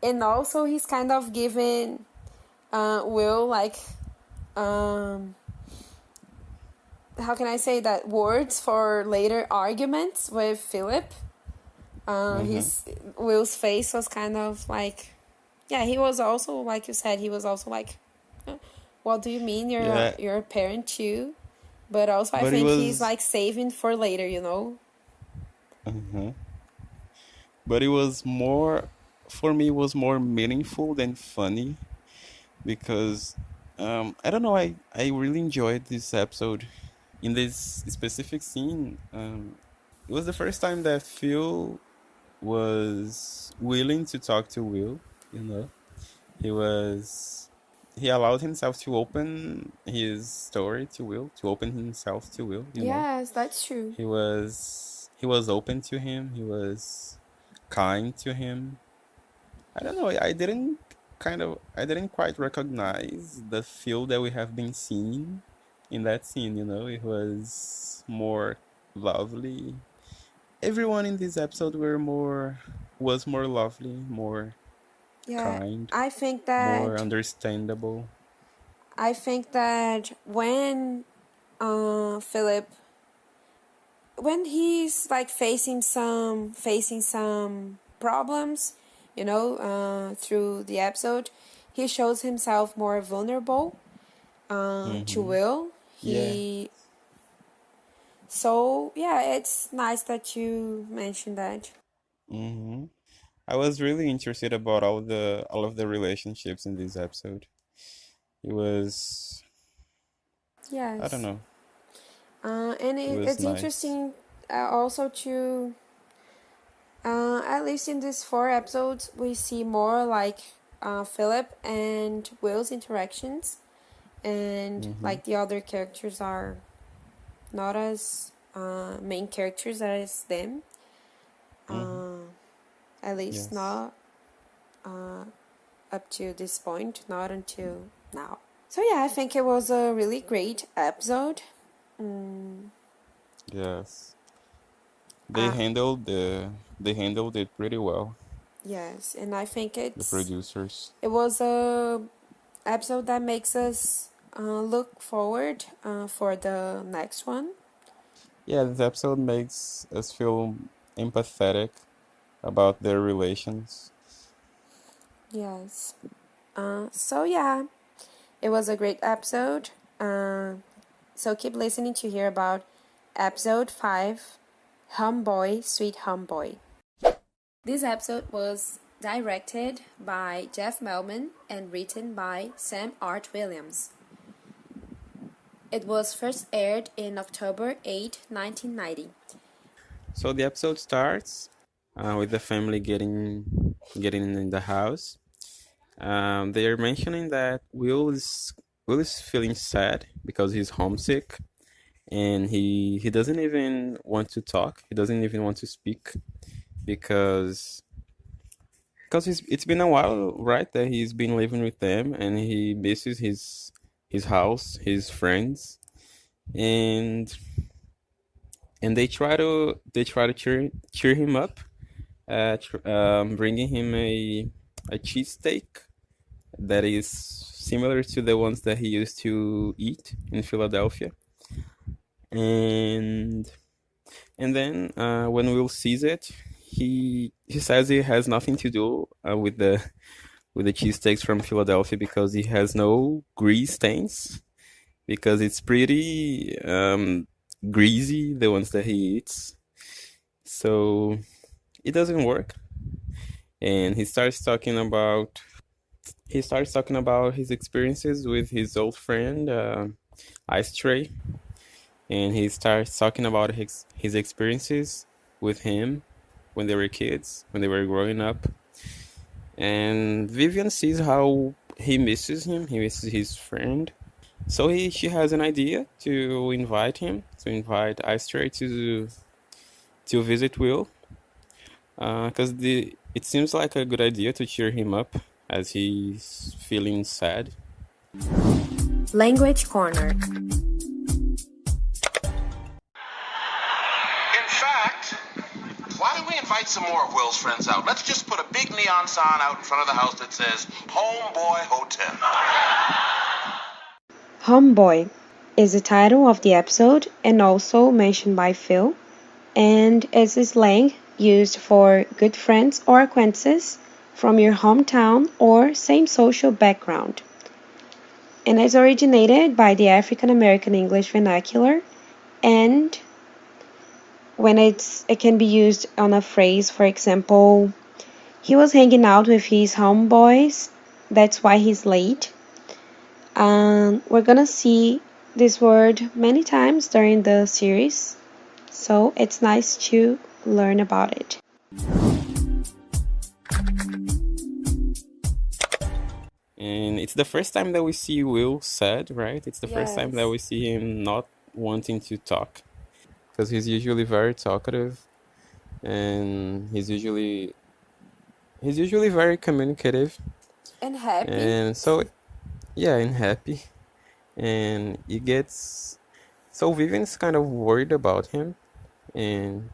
S2: and also he's kind of giving Will like um how can I say that, words for later arguments with Philip.
S1: Mm-hmm.
S2: His Will's face was kind of like, yeah, he was also like you said, he was also like, what do you mean
S1: Yeah,
S2: you're a parent too? But also I
S1: but it
S2: think he's
S1: was
S2: like saving for later.
S1: uh but it was more for me, it was more meaningful than funny because I don't know, I really enjoyed this episode. In this specific scene, it was the first time that Phil was willing to talk to Will, you know. He allowed himself to open his story to Will, to open himself to Will, you know.
S2: Yes, that's true.
S1: He was open to him, he was kind to him. I don't know, I didn't quite recognize the Phil that we have been seeing in that scene, you know. It was more lovely. Everyone in this episode was more lovely, more
S2: Yeah,
S1: kind,
S2: I think
S1: more
S2: that
S1: understandable.
S2: I think that Philip, when he's like facing some problems, through the episode, he shows himself more vulnerable to
S1: Mm-hmm.
S2: Will.
S1: Yeah.
S2: He So yeah, it's nice that you mentioned that.
S1: Mm-hmm. I was really interested about all of the relationships in this episode. It was, I don't
S2: Yes,
S1: know,
S2: and
S1: it was
S2: it's
S1: nice.
S2: interesting also to at least in these 4 episodes we see more like Philip and Will's interactions, and
S1: Mm-hmm.
S2: like the other characters are not as main characters as them.
S1: Mm-hmm.
S2: Uh, at least
S1: Yes.
S2: not uh, up to this point, not until now. So yeah, I think it was a really great episode. Mm,
S1: Yes.
S2: uh,
S1: They handled it pretty well,
S2: yes, and I think
S1: the producers.
S2: it was a episode that makes us look forward for the next one.
S1: Yeah, this episode makes us feel empathetic about their relations.
S2: Yes. So yeah, it was a great episode. So keep listening to hear about episode 5, Homeboy, Sweet Homeboy. This episode was directed by Jeff Melman and written by Sam Art Williams. It was first aired in October 8, 1990.
S1: So the episode starts with the family getting in the house. They are mentioning that Will is feeling sad because he's homesick, and he doesn't even want to talk. He doesn't even want to speak because it's been a while, right, that he's been living with them, and he misses his house, his friends, and they try to cheer him up, bringing him a cheesesteak that is similar to the ones that he used to eat in Philadelphia. And And then when Will sees it, he says he has nothing to do with the cheesesteaks from Philadelphia because he has no grease stains because it's pretty greasy, the ones that he eats. So it doesn't work. And he starts talking about his experiences with his old friend Ice Tray, and he starts talking about his experiences with him when they were kids, when they were growing up. And Vivian sees how he misses him. He misses his friend. So she has an idea to invite Ice Tray to visit Will, because it seems like a good idea to cheer him up as he's feeling sad.
S2: Language Corner.
S3: In fact, why don't we invite some more of Will's friends out? Let's just put a big neon sign out in front of the house that says Homeboy Hotel.
S2: Homeboy is the title of the episode and also mentioned by Phil, and is a slang used for good friends or acquaintances from your hometown or same social background. And it's originated by the African American English vernacular, and when it can be used on a phrase, for example, he was hanging out with his homeboys, that's why he's late. We're gonna see this word many times during the series, so it's nice to learn about it.
S1: And it's the first time that we see Will sad, right? It's the first time that we see him not wanting to talk, because he's usually very talkative, and he's usually very communicative
S2: And happy.
S1: and so yeah, and happy. And he gets so Vivian's kind of worried about him, and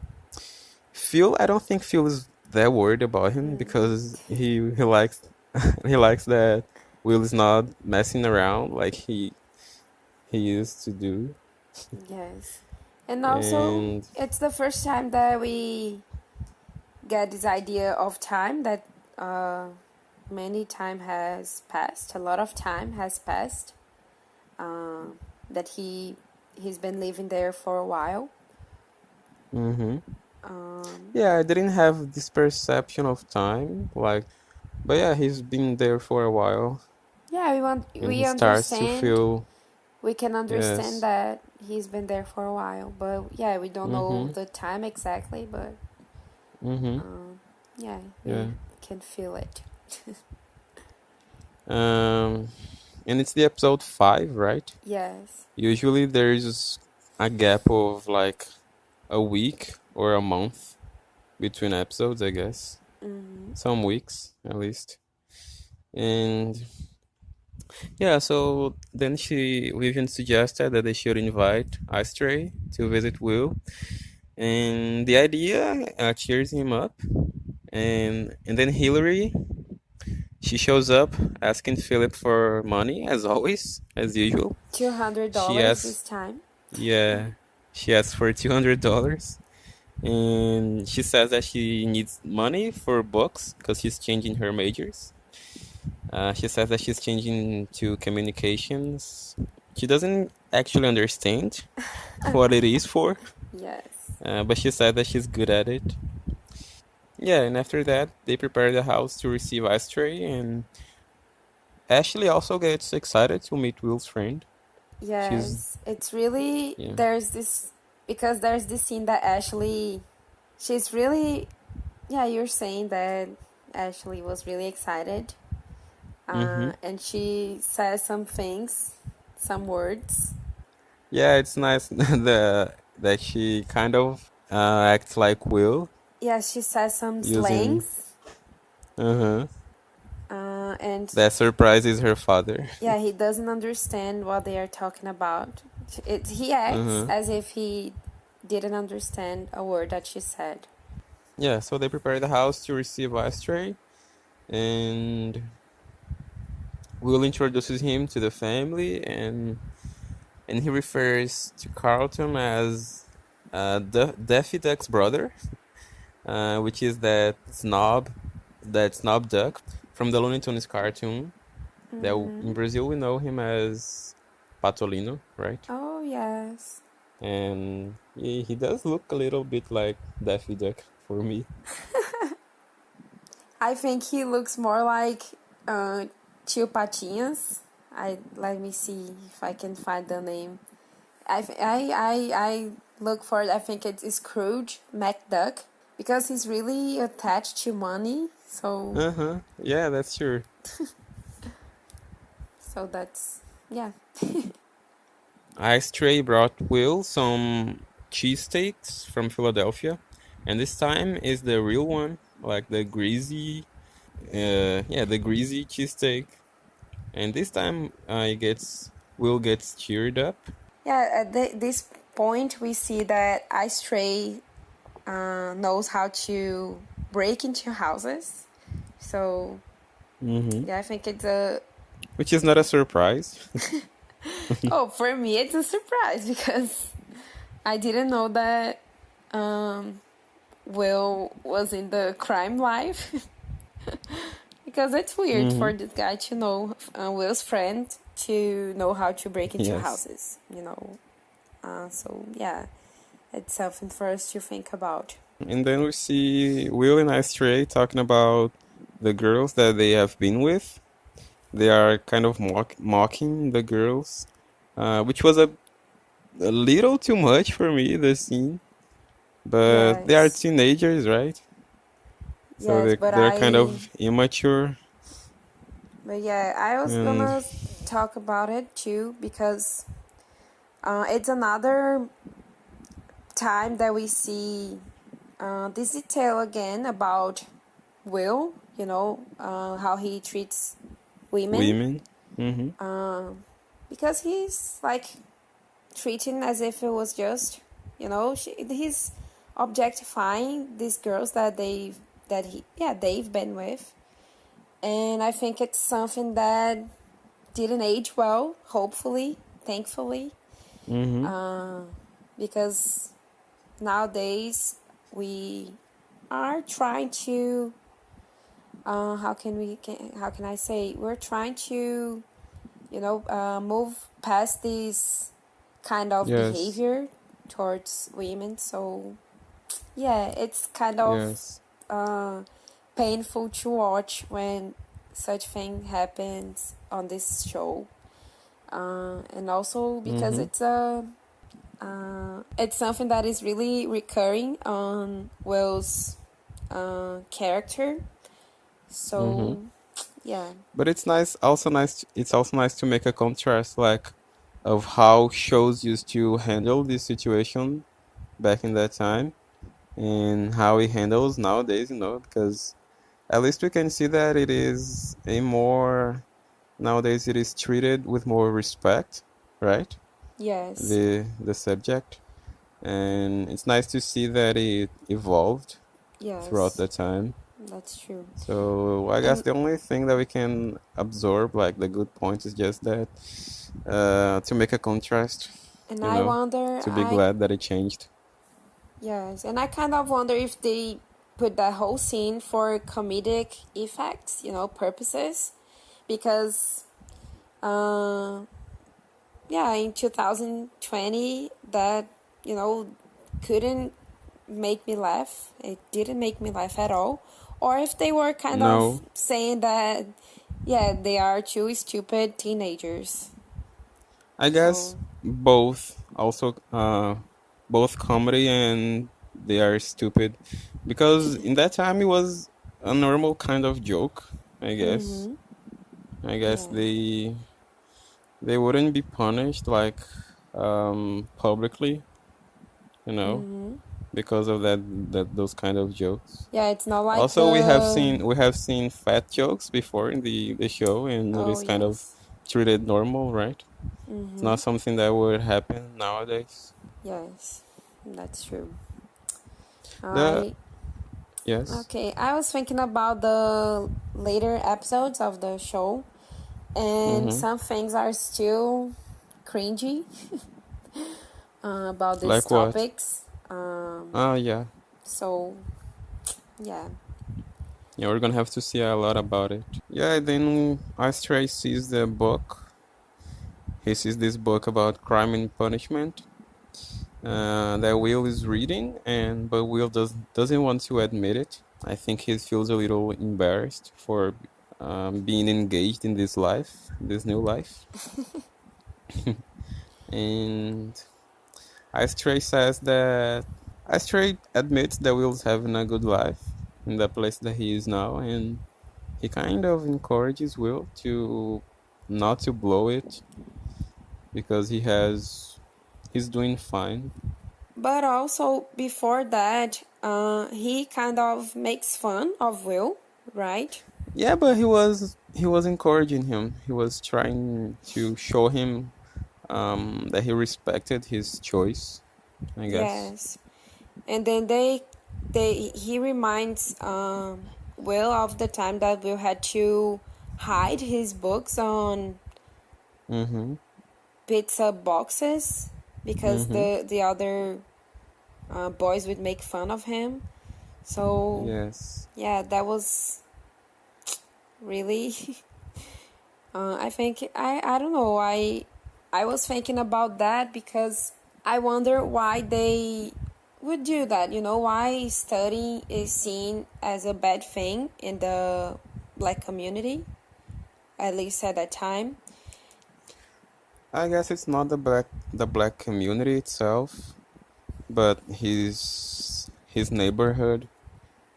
S1: I don't think Phil is that worried about him because he likes he likes that Will is not messing around like he used to do.
S2: Yes. And also,
S1: And
S2: it's the first time that we get this idea of time, that many time has passed, a lot of time has passed, that he's been living there for a while.
S1: yeah, I didn't have this perception of time, like, but yeah, he's been there for a while,
S2: Yeah,
S1: and
S2: we
S1: he starts to
S2: understand.
S1: feel
S2: We can understand
S1: yes.
S2: that he's been there for a while, but yeah, we don't know the time exactly, but yeah, we
S1: Yeah.
S2: can feel it.
S1: And it's the episode 5, right?
S2: Yes.
S1: Usually there's a gap of like a week or a month between episodes, I guess. Some weeks at least. And yeah, so then Vivian suggested that they should invite Astray to visit Will. And the idea cheers him up. And then Hillary, she shows up asking Philip for money, as always, as usual.
S2: $200 this time.
S1: Yeah, she asks for $200, and she says that she needs money for books because she's changing her majors. She says that she's changing to communications. She doesn't actually understand what it is for,
S2: Yes.
S1: but she said that she's good at it. Yeah, and after that, they prepare the house to receive Astray, and Ashley also gets excited to meet Will's friend.
S2: Yes, it's really,
S1: Yeah.
S2: there's this scene that she's really, yeah, you're saying that Ashley was really excited. And she says some things, some words.
S1: Yeah, it's nice that she kind of acts like Will.
S2: Yeah, she says some
S1: Using
S2: slangs.
S1: uh-huh.
S2: And
S1: That surprises her father.
S2: yeah, he doesn't understand what they are talking about. He acts as if he didn't understand a word that she said.
S1: Yeah, so they prepare the house to receive Astray, and Will introduces him to the family, and he refers to Carlton as Daffy Duck's brother, which is that snob duck from the Looney Tunes cartoon. That in Brazil we know him as Patolino, right?
S2: Oh, yes.
S1: And he does look a little bit like Daffy Duck for me.
S2: I think he looks more like Tio Patinhas. Let me see if I can find the name. I look for it. I think it's Scrooge McDuck because he's really attached to money. So
S1: Yeah, that's true.
S2: so that's yeah.
S1: Ice Tray brought Will some cheesesteaks from Philadelphia, and this time is the real one, like the greasy, the greasy cheesesteak. And this time, Will gets cheered up.
S2: Yeah, at this point, we see that Ice Tray knows how to break into houses. So, yeah, I think it's a...
S1: Which is not a surprise.
S2: Oh, for me, it's a surprise because I didn't know that Will was in the crime life. Because it's weird for this guy to know, Will's friend, to know how to break into houses, you know. So, yeah, it's something for us to think about.
S1: And then we see Will and Ice Tray talking about the girls that they have been with. They are kind of mocking the girls, which was a little too much for me, the scene. But they are
S2: Yes.
S1: teenagers, right? So
S2: Yes, but
S1: they're kind of immature.
S2: But yeah, I was
S1: And
S2: gonna talk about it too because it's another time that we see this detail again about Will, you know, how he treats women. Because he's like treating as if it was just, you know, he's objectifying these girls that they've been with. And I think it's something that didn't age well, hopefully, thankfully. Because nowadays we are trying to how can I say, we're trying to, you know, move past this kind of behavior towards women. So yeah, it's kind of painful to watch when such thing happens on this show, and also because it's something that is really recurring on Will's character. So yeah.
S1: But it's nice. It's also nice to make a contrast, like, of how shows used to handle this situation back in that time, and how it handles nowadays. You know, because at least we can see that it is nowadays it is treated with more respect, right?
S2: Yes.
S1: The subject, and it's nice to see that it evolved throughout the time.
S2: That's true.
S1: So I guess the only thing that we can absorb, like the good point, is just that to make a contrast.
S2: And I wonder,
S1: to be glad that it changed.
S2: Yes, and I kind of wonder if they put that whole scene for comedic effects, you know, purposes, because in 2020 that, you know, couldn't make me laugh. It didn't make me laugh at all. Or if they were kind of saying that, they are two stupid teenagers.
S1: I guess both. Also, both comedy and they are stupid. Because in that time it was a normal kind of joke, I guess. I guess they wouldn't be punished, like, publicly, you know, because of those kind of jokes.
S2: Yeah, it's not like
S1: also we have seen fat jokes before in the show, and it is kind of treated normal, right? It's not something that would happen nowadays.
S2: Yes, that's true.
S1: Yes.
S2: Okay, I was thinking about the later episodes of the show, and some things are still cringy about these
S1: like
S2: topics.
S1: Yeah.
S2: So, yeah.
S1: Yeah, we're gonna have to see a lot about it. Yeah, then Astray sees the book. He sees this book about crime and punishment that Will is reading, but Will doesn't want to admit it. I think he feels a little embarrassed for being engaged in this life, this new life. And Astray says that Astray admits that Will's having a good life in the place that he is now, and he kind of encourages Will to not to blow it because he's doing fine.
S2: But also, before that, he kind of makes fun of Will, right?
S1: Yeah, but he was encouraging him. He was trying to show him that he respected his choice, I guess.
S2: Yes. And then he reminds Will of the time that Will had to hide his books on
S1: Mm-hmm.
S2: pizza boxes because
S1: Mm-hmm.
S2: the other boys would make fun of him. So
S1: Yes.
S2: yeah, that was really. I think I don't know. I was thinking about that because I wonder why they would do that. You know, why studying is seen as a bad thing in the black community, at least at that time.
S1: I guess it's not the black community itself, but his neighborhood,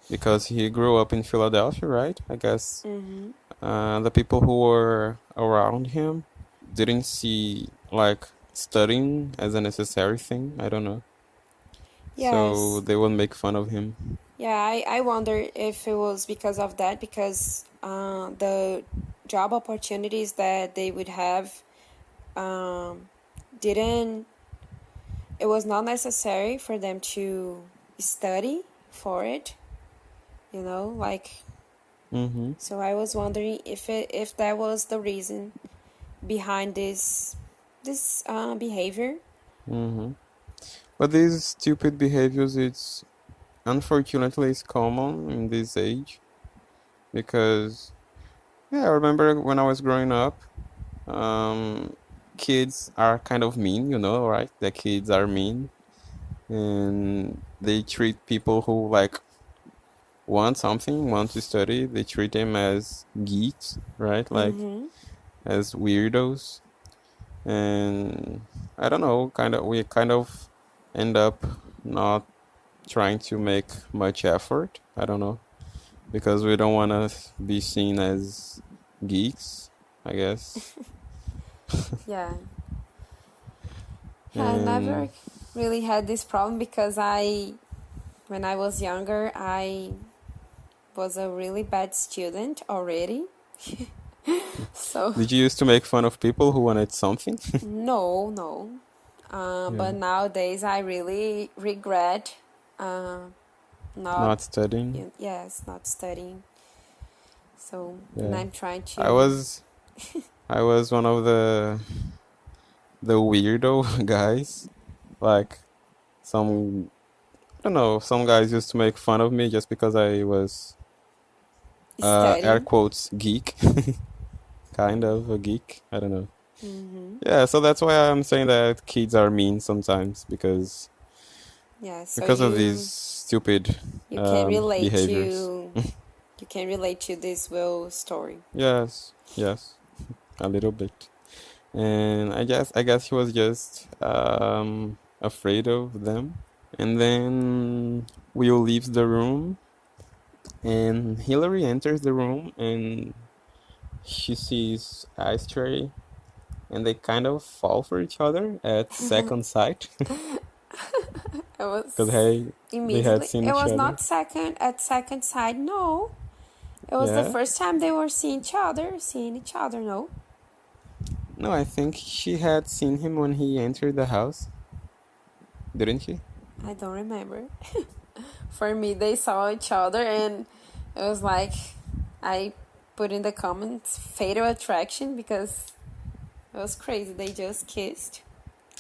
S1: because he grew up in Philadelphia, right? I guess the people who were around him didn't see like studying as a necessary thing. I don't know. So
S2: Yes.
S1: they would make fun of him.
S2: Yeah, I wonder if it was because of that, because the job opportunities that they would have didn't, it was not necessary for them to study for it, you know, like,
S1: Mm-hmm.
S2: so I was wondering if that was the reason behind this behavior.
S1: Mm-hmm. But these stupid behaviors, unfortunately, it's common in this age because, yeah, I remember when I was growing up, um, kids are kind of mean, right? The kids are mean and they treat people who like want to study, they treat them as geeks, right? Like as weirdos. And I don't know, we kind of end up not trying to make much effort. I don't know, because we don't want to be seen as geeks, I guess.
S2: Yeah. I never
S1: And
S2: really had this problem because when I was younger, I was a really bad student already. So,
S1: did you used to make fun of people who wanted something?
S2: no.
S1: Yeah,
S2: But nowadays, I really regret not,
S1: not studying.
S2: yes, not studying. So, and
S1: Yeah,
S2: I'm trying
S1: I
S2: to.
S1: was I was one of the weirdo guys. Like some I don't know, some guys used to make fun of me just because I was air
S2: Study.
S1: quotes geek, kind of a geek. I don't know. Yeah, so that's why I'm saying that kids are mean sometimes
S2: Yeah, so
S1: because of these stupid
S2: you can relate
S1: behaviors.
S2: to you can relate to this Will story.
S1: Yes, a little bit. And I guess he was just afraid of them. And then Will leaves the room, and Hillary enters the room, and she sees Ice Tray, and they kind of fall for each other at second sight
S2: It
S1: because
S2: was
S1: hey, they had
S2: immediately.
S1: seen
S2: It
S1: each
S2: was
S1: other.
S2: not second sight. No, it was the
S1: Yeah.
S2: first time they were seeing each other. No,
S1: No, I think she had seen him when he entered the house, didn't she?
S2: I don't remember. For me, they saw each other, and it was like I put in the comments fatal attraction because it was crazy. They just kissed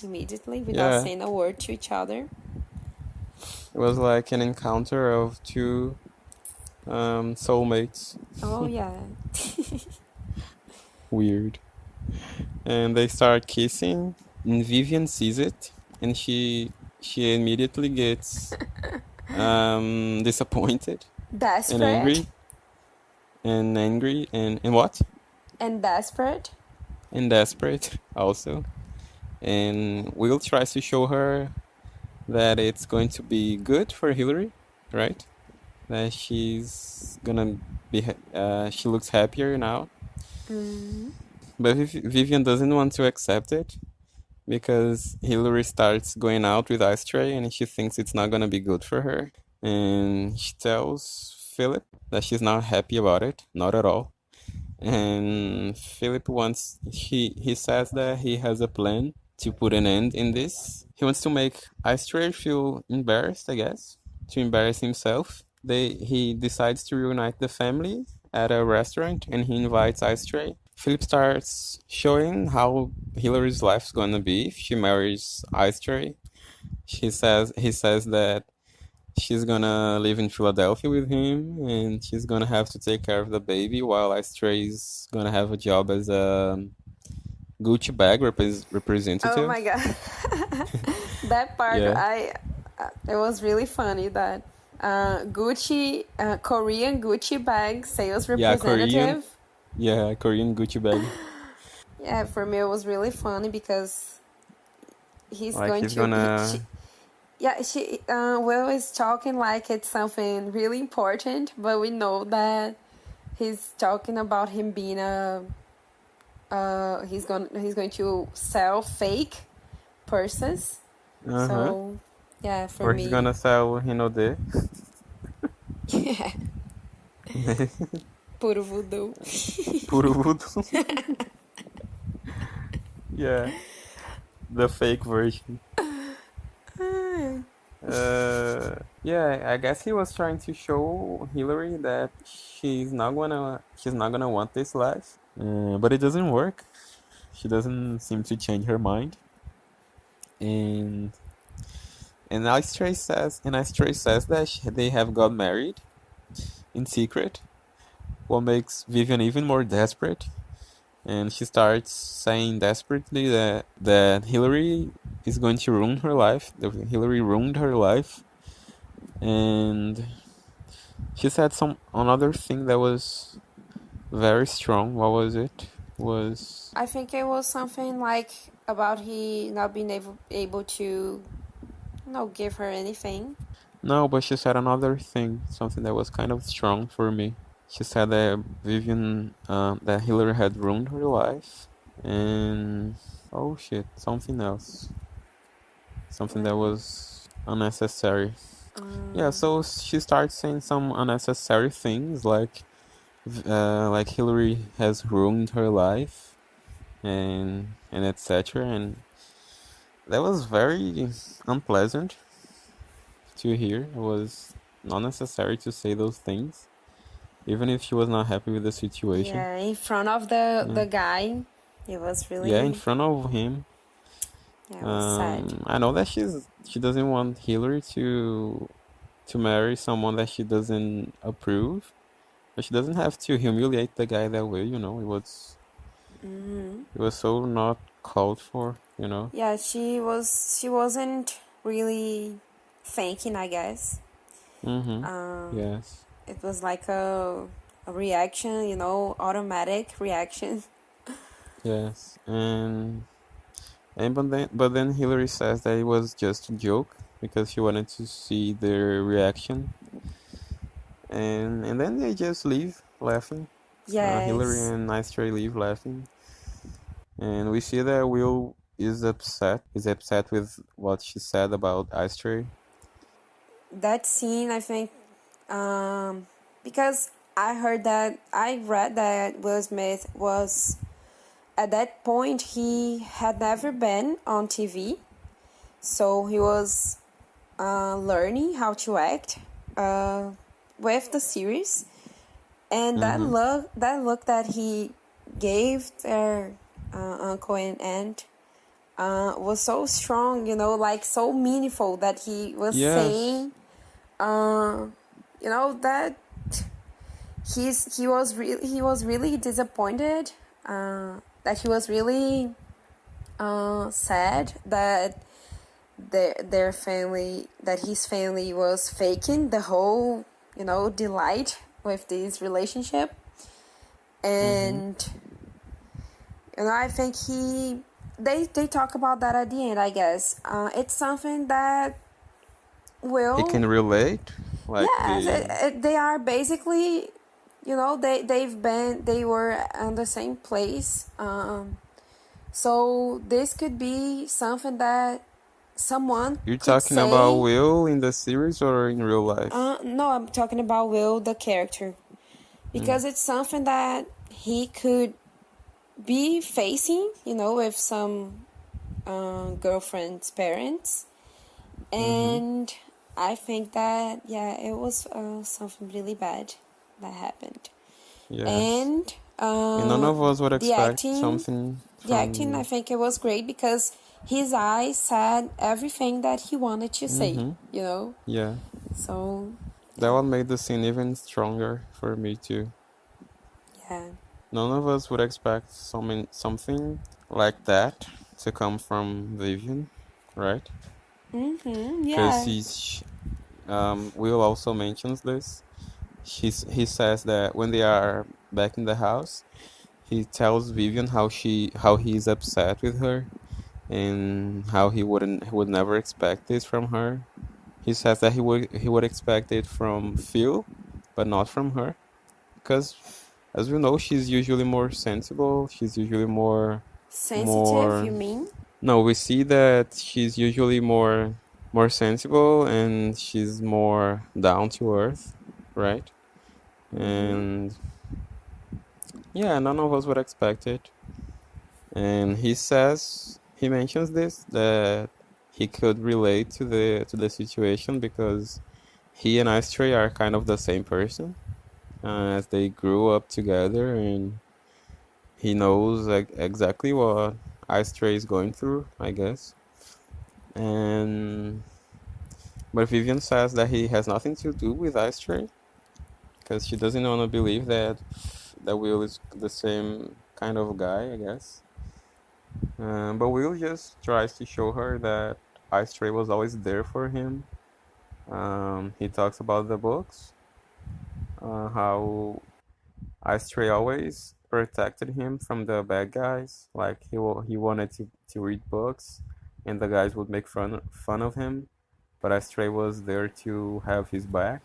S2: immediately without
S1: Yeah.
S2: saying a word to each other.
S1: It was like an encounter of two soulmates.
S2: Oh yeah.
S1: Weird. And they start kissing, and Vivian sees it, and she immediately gets disappointed and
S2: Desperate.
S1: angry and what?
S2: And desperate.
S1: And desperate also. And Will tries to show her that it's going to be good for Hillary, right? That she's gonna be she looks happier now.
S2: Mm.
S1: But Vivian doesn't want to accept it because Hillary starts going out with Ice Tray and she thinks it's not gonna be good for her. And she tells Philip that she's not happy about it, not at all. And Philip wants he says that he has a plan to put an end in this. He wants to make Ice Tray feel embarrassed, I guess, to embarrass himself. He decides to reunite the family at a restaurant and he invites Ice Tray. Philip starts showing how Hillary's life's gonna be if she marries Ice Tray. He says that she's gonna live in Philadelphia with him and she's gonna have to take care of the baby while Ice Trey's gonna have a job as a Gucci bag representative.
S2: Oh my god. That part,
S1: Yeah.
S2: it was really funny that Gucci, Korean Gucci bag sales representative.
S1: Korean Gucci bag.
S2: Yeah, for me it was really funny because he's
S1: Like
S2: going
S1: he's
S2: to
S1: gonna
S2: Will is talking like it's something really important, but we know that he's talking about him being he's going to sell fake purses. So yeah, for
S1: or
S2: me.
S1: he's gonna sell Hinode.
S2: Yeah. Puro voodoo.
S1: Puro voodoo. Yeah. The fake version. Yeah, I guess he was trying to show Hillary that she's not gonna want this life. But it doesn't work. She doesn't seem to change her mind. And Ice Tray says that they have got married in secret, what makes Vivian even more desperate. And she starts saying desperately that Hillary is going to ruin her life. That Hillary ruined her life. And she said another thing that was very strong. What was it?
S2: I think it was something like about he not being able to give her anything.
S1: No, but she said another thing, something that was kind of strong for me. She said that that Hillary had ruined her life, and oh shit, something else, something that was unnecessary. Yeah, so she starts saying some unnecessary things like Hillary has ruined her life, and etc. And that was very unpleasant to hear. It was not necessary to say those things, even if she was not happy with the situation.
S2: Yeah, in front of the guy, it was really.
S1: Yeah, in front of him.
S2: Yeah, it was sad.
S1: I know that she doesn't want Hillary to marry someone that she doesn't approve, but she doesn't have to humiliate the guy that way. It was so not called for.
S2: Yeah, she wasn't really thinking, I guess.
S1: Yes.
S2: It was like a reaction, automatic reaction.
S1: Yes, but then Hillary says that it was just a joke because she wanted to see their reaction, and then they just leave laughing.
S2: Yes.
S1: Hillary and Ice Tray leave laughing, and we see that Will is upset. He's upset with what she said about Ice Tray.
S2: That scene, I think, because I read that Will Smith was, at that point, he had never been on TV, so he was learning how to act with the series, and that look that he gave their uncle and aunt was so strong, like so meaningful, that he was saying you know that he was really disappointed. That he was really sad that their family, that his family was faking the whole, delight with this relationship. And I think they talk about that at the end, I guess. It's something that
S1: He can
S2: will,
S1: relate, like
S2: yes, they are basically, they were on the same place. So this could be something that someone
S1: You're
S2: could
S1: talking about
S2: say.
S1: Will in the series or in real life?
S2: No, I'm talking about Will, the character, because it's something that he could be facing, with some girlfriend's parents. And I think that, it was something really bad that happened.
S1: Yes.
S2: And
S1: And none of us would
S2: the
S1: expect
S2: acting,
S1: something
S2: I
S1: from.
S2: think it was great because his eyes said everything that he wanted to say,
S1: Yeah.
S2: So,
S1: That
S2: yeah,
S1: one made the scene even stronger for me too.
S2: yeah.
S1: None of us would expect something like that to come from Vivian, right? Because
S2: Yeah.
S1: Will also mentions this. He says that when they are back in the house, he tells Vivian how he's upset with her and how he would never expect this from her. He says that he would expect it from Phil, but not from her, because as we know, she's usually more sensible. She's usually
S2: Sensitive, you
S1: more.
S2: mean?
S1: No, we see that she's usually more sensible and she's more down to earth, right? And yeah, none of us would expect it. And he mentions this, that he could relate to the situation because he and Astray are kind of the same person, as they grew up together, and he knows like exactly what Astray is going through, I guess. And but Vivian says that he has nothing to do with Astray because she doesn't want to believe that Will is the same kind of guy, I guess. But Will just tries to show her that Astray was always there for him. He talks about the books, how Astray always protected him from the bad guys. Like he wanted to read books, and the guys would make fun of him, but Astray was there to have his back.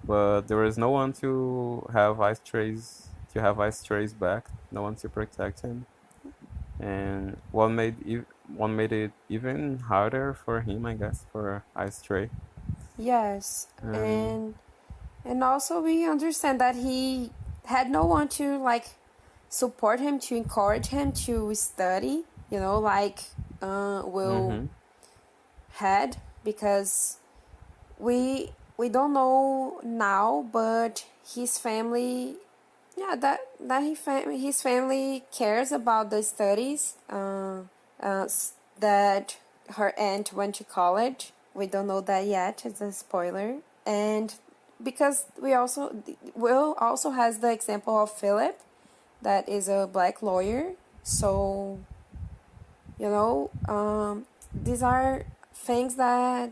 S1: But there was no one to have Astray's back, no one to protect him, and one made it even harder for him, I guess, for Astray.
S2: Yes.
S1: Um,
S2: And also we understand that he had no one to support him, to encourage him to study, like Will
S1: mm-hmm,
S2: had, because we don't know now, but his family, his family cares about the studies, that her aunt went to college. We don't know that yet, it's a spoiler. And because Will also has the example of Philip, that is a black lawyer. So, these are things that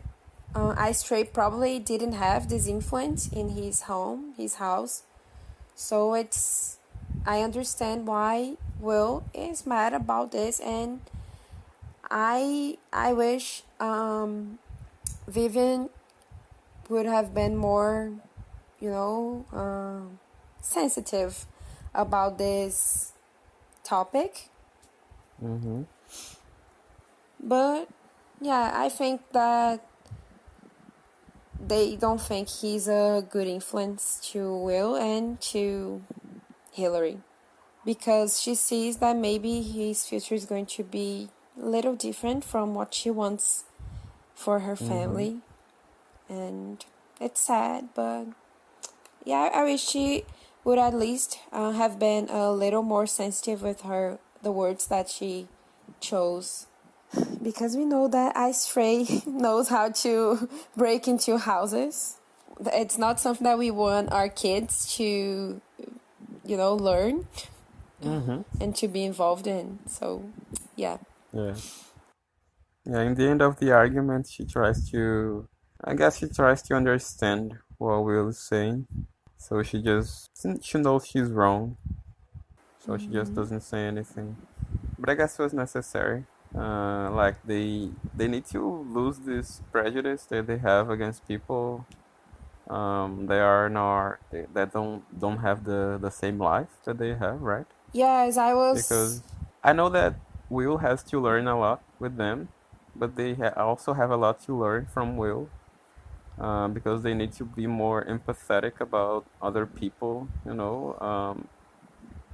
S2: Ice Tray probably didn't have this influence in his house. So I understand why Will is mad about this, and I wish Vivian would have been more, sensitive about this topic.
S1: mm-hmm.
S2: But yeah, I think that they don't think he's a good influence to Will and to Hillary, because she sees that maybe his future is going to be a little different from what she wants for her
S1: Mm-hmm.
S2: family. And it's sad, but yeah, I wish she would at least have been a little more sensitive with the words that she chose Because we know that Ice Tray knows how to break into houses. It's not something that we want our kids to, learn and to be involved in. So, yeah.
S1: Yeah. Yeah, in the end of the argument, I guess she tries to understand what Will is saying. So she knows she's wrong. So she just doesn't say anything. But I guess it was necessary. Like they need to lose this prejudice that they have against people. That don't have the same life that they have, right?
S2: Yes,
S1: Because I know that Will has to learn a lot with them, but they also have a lot to learn from Will. Because they need to be more empathetic about other people,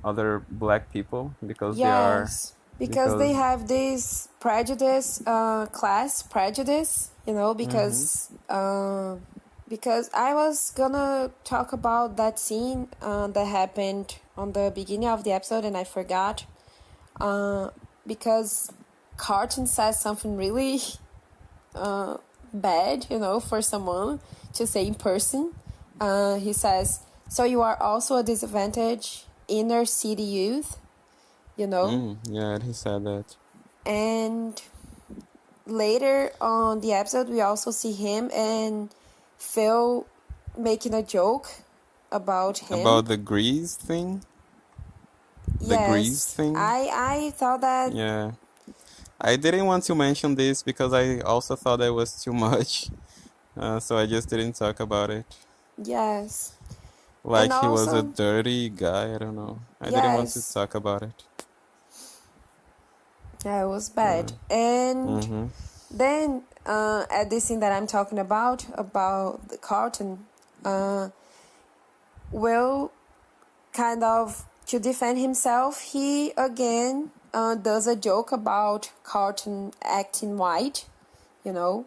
S1: other black people, because
S2: Yes, because they
S1: because
S2: have this prejudice, class prejudice, because I was gonna talk about that scene that happened on the beginning of the episode and I forgot, because Carton says something really bad, for someone to say in person. He says, "So you are also a disadvantaged inner city youth,"
S1: yeah, he said that.
S2: And later on the episode, we also see him and Phil making a joke about him.
S1: About the grease thing? The grease
S2: Yes,
S1: thing?
S2: I thought that...
S1: Yeah. I didn't want to mention this because I also thought it was too much. So I just didn't talk about it.
S2: Yes.
S1: Like
S2: And
S1: he was a
S2: also,
S1: dirty guy, I don't know. I didn't want to
S2: yes,
S1: talk about it.
S2: yeah, it was bad. And then at this scene that I'm talking about the Carlton, Will kind of, to defend himself, he again does a joke about Carlton acting white,
S1: Yeah.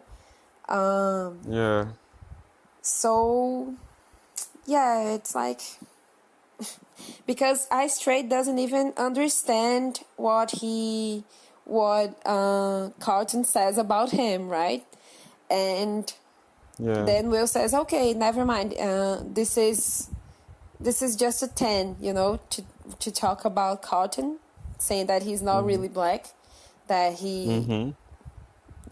S2: So, yeah, it's like... because Ice Trade doesn't even understand what Carlton says about him, right? And then Will says, "Okay, never mind. This is just a 10, to talk about Carlton, saying that he's not really black, that he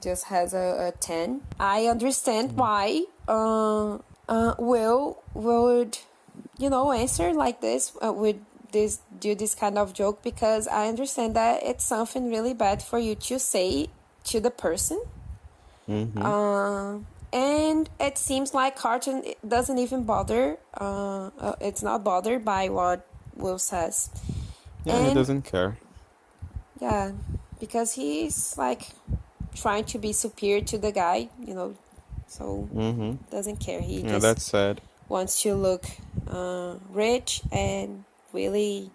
S2: just has a 10. I understand why Will would, answer like this, would do this kind of joke, because I understand that it's something really bad for you to say to the person. And it seems like Carlton doesn't even bother. It's not bothered by what Will says.
S1: Yeah, he doesn't care.
S2: Yeah, because he's like trying to be superior to the guy, so doesn't care. He just
S1: that's sad.
S2: wants to look rich and really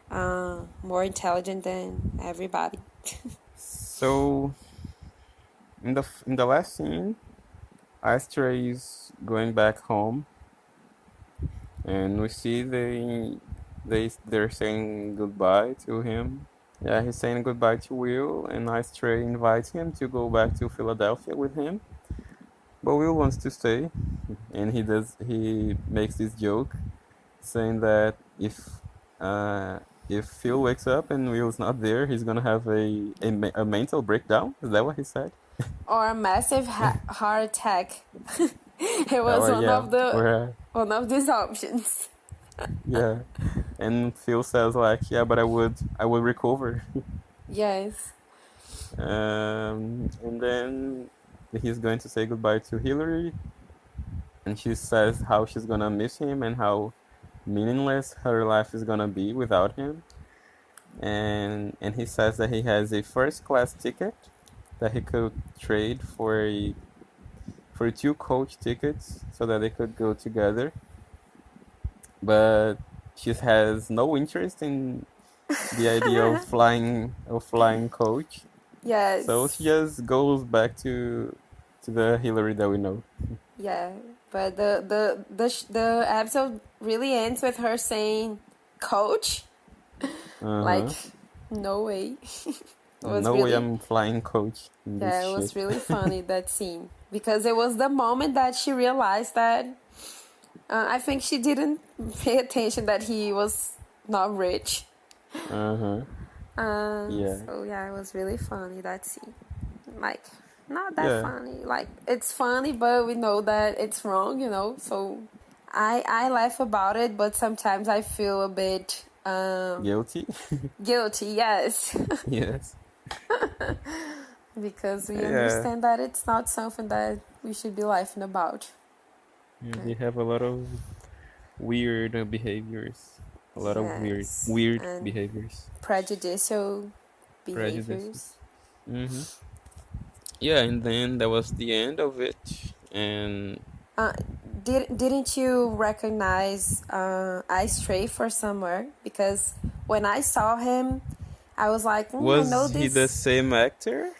S2: more intelligent than everybody.
S1: So in the last scene, Astra is going back home, and we see they're saying goodbye to him. Yeah, he's saying goodbye to Will, and Astra invites him to go back to Philadelphia with him. But Will wants to stay, and he makes this joke saying that if Phil wakes up and Will's not there, he's gonna have a mental breakdown. Is that what he said?
S2: Or a massive heart attack. It was one of these options.
S1: Yeah, and Phil says like, yeah, but I would recover.
S2: Yes.
S1: And then he's going to say goodbye to Hillary, and she says how she's gonna miss him and how meaningless her life is gonna be without him. And he says that he has a first class ticket that he could trade for 2 coach tickets so that they could go together. But she has no interest in the idea of flying coach.
S2: Yes.
S1: So she just goes back to the Hillary that we know.
S2: Yeah, but the episode really ends with her saying, "Coach." Like, no way. It was
S1: No way
S2: really,
S1: I'm flying coach in this
S2: yeah, it
S1: shit.
S2: was really funny that scene because it was the moment that she realized that I think she didn't pay attention that he was not rich.
S1: Uh-huh. Yeah.
S2: So yeah, it was really funny that scene. Like, not that
S1: Yeah.
S2: funny. Like, it's funny, but we know that it's wrong, you know. So I laugh about it, but sometimes I feel a bit
S1: Guilty?
S2: guilty. Yes,
S1: Yes.
S2: because we
S1: Yeah.
S2: understand that it's not something that we should be laughing about.
S1: Yeah, they have a lot of weird behaviors. A lot of
S2: Yes,
S1: weird
S2: and
S1: behaviors.
S2: prejudicial
S1: Prejudices.
S2: behaviors.
S1: Mm-hmm. Yeah, and then that was the end of it. And
S2: Uh, didn't you recognize I Stray for somewhere? Because when I saw him, I was like, I know
S1: was he the
S2: this.
S1: same actor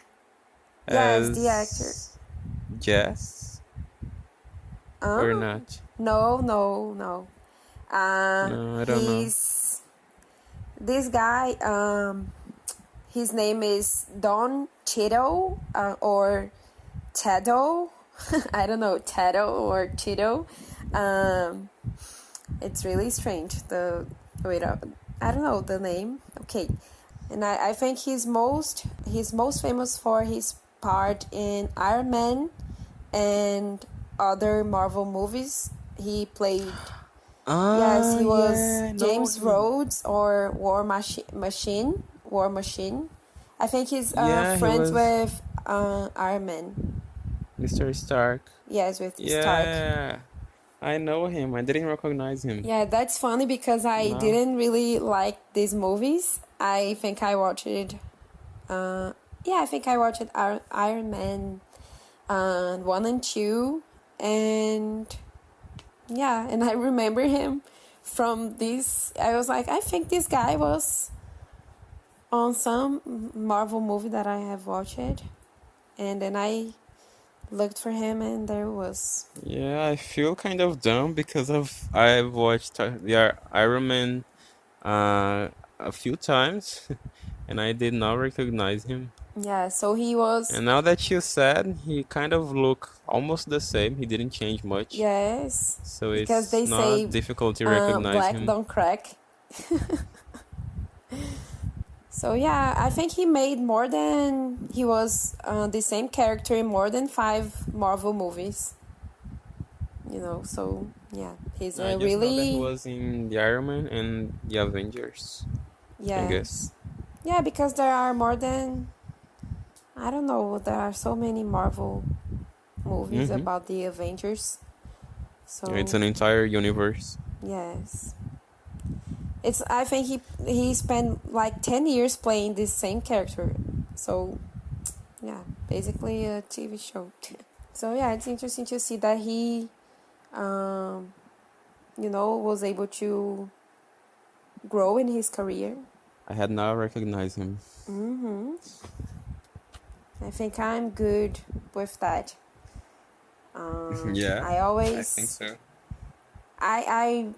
S2: Yes, the actor.
S1: as Jess or
S2: Uh,
S1: not?
S2: no.
S1: No, I don't know.
S2: He's this guy. His name is Don Cheadle or Tedo. I don't know, Tedo or Cheeto. It's really strange. Wait, I don't know the name. Okay, and I think he's most famous for his part in Iron Man and other Marvel movies. He played. Yes,
S1: Ah,
S2: he was
S1: yeah, I know
S2: James
S1: him.
S2: Rhodes or War Machine. I think he's
S1: Yeah, he
S2: friends
S1: was
S2: with Iron Man.
S1: Mr. Stark.
S2: Yes, with Stark.
S1: Yeah, I know him. I didn't recognize him.
S2: Yeah, that's funny because I
S1: No.
S2: didn't really like these movies. I think I watched it. I think I watched Iron Man 1 and 2. And yeah, and I remember him from this. I was like, I think this guy was on some Marvel movie that I have watched. And then I looked for him and there was.
S1: Yeah, I feel kind of dumb because I've watched the Iron Man a few times and I did not recognize him.
S2: Yeah, so he was.
S1: And now that you said, he kind of look almost the same. He didn't change much.
S2: Yes,
S1: So
S2: because
S1: it's
S2: they
S1: not
S2: say
S1: difficult to recognize
S2: black
S1: him.
S2: don't crack. So yeah, I think he made more than he was the same character in more than 5 Marvel movies. You know, so yeah, he's
S1: I
S2: a
S1: just know that he
S2: really
S1: was in the Iron Man and the Avengers, I guess.
S2: yes, yeah, because there are more than I don't know. There are so many Marvel movies
S1: Mm-hmm.
S2: about the Avengers.
S1: It's
S2: So
S1: an entire universe.
S2: yes, it's. I think he spent like 10 years playing this same character. So yeah, basically a TV show. So yeah, it's interesting to see that he, was able to grow in his career.
S1: I had not recognized him.
S2: I think I'm good with that.
S1: Yeah,
S2: I
S1: I think
S2: always,
S1: so.
S2: I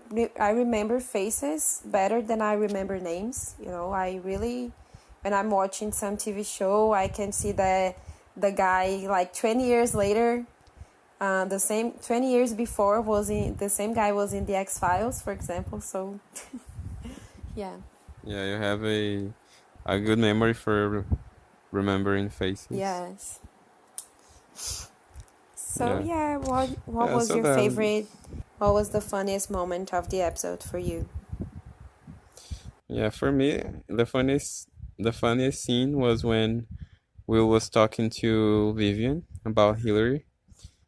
S2: remember faces better than I remember names. You know, I really, when I'm watching some TV show, I can see that the guy like 20 years later, the same 20 years before the same guy was in the X-Files, for example. So yeah.
S1: Yeah, you have a good memory for remembering faces.
S2: Yes. So
S1: Yeah.
S2: yeah, what
S1: Yeah,
S2: was
S1: so
S2: your
S1: then,
S2: favorite? What was the funniest moment of the episode for you?
S1: yeah, for me, the funniest scene was when Will was talking to Vivian about Hillary.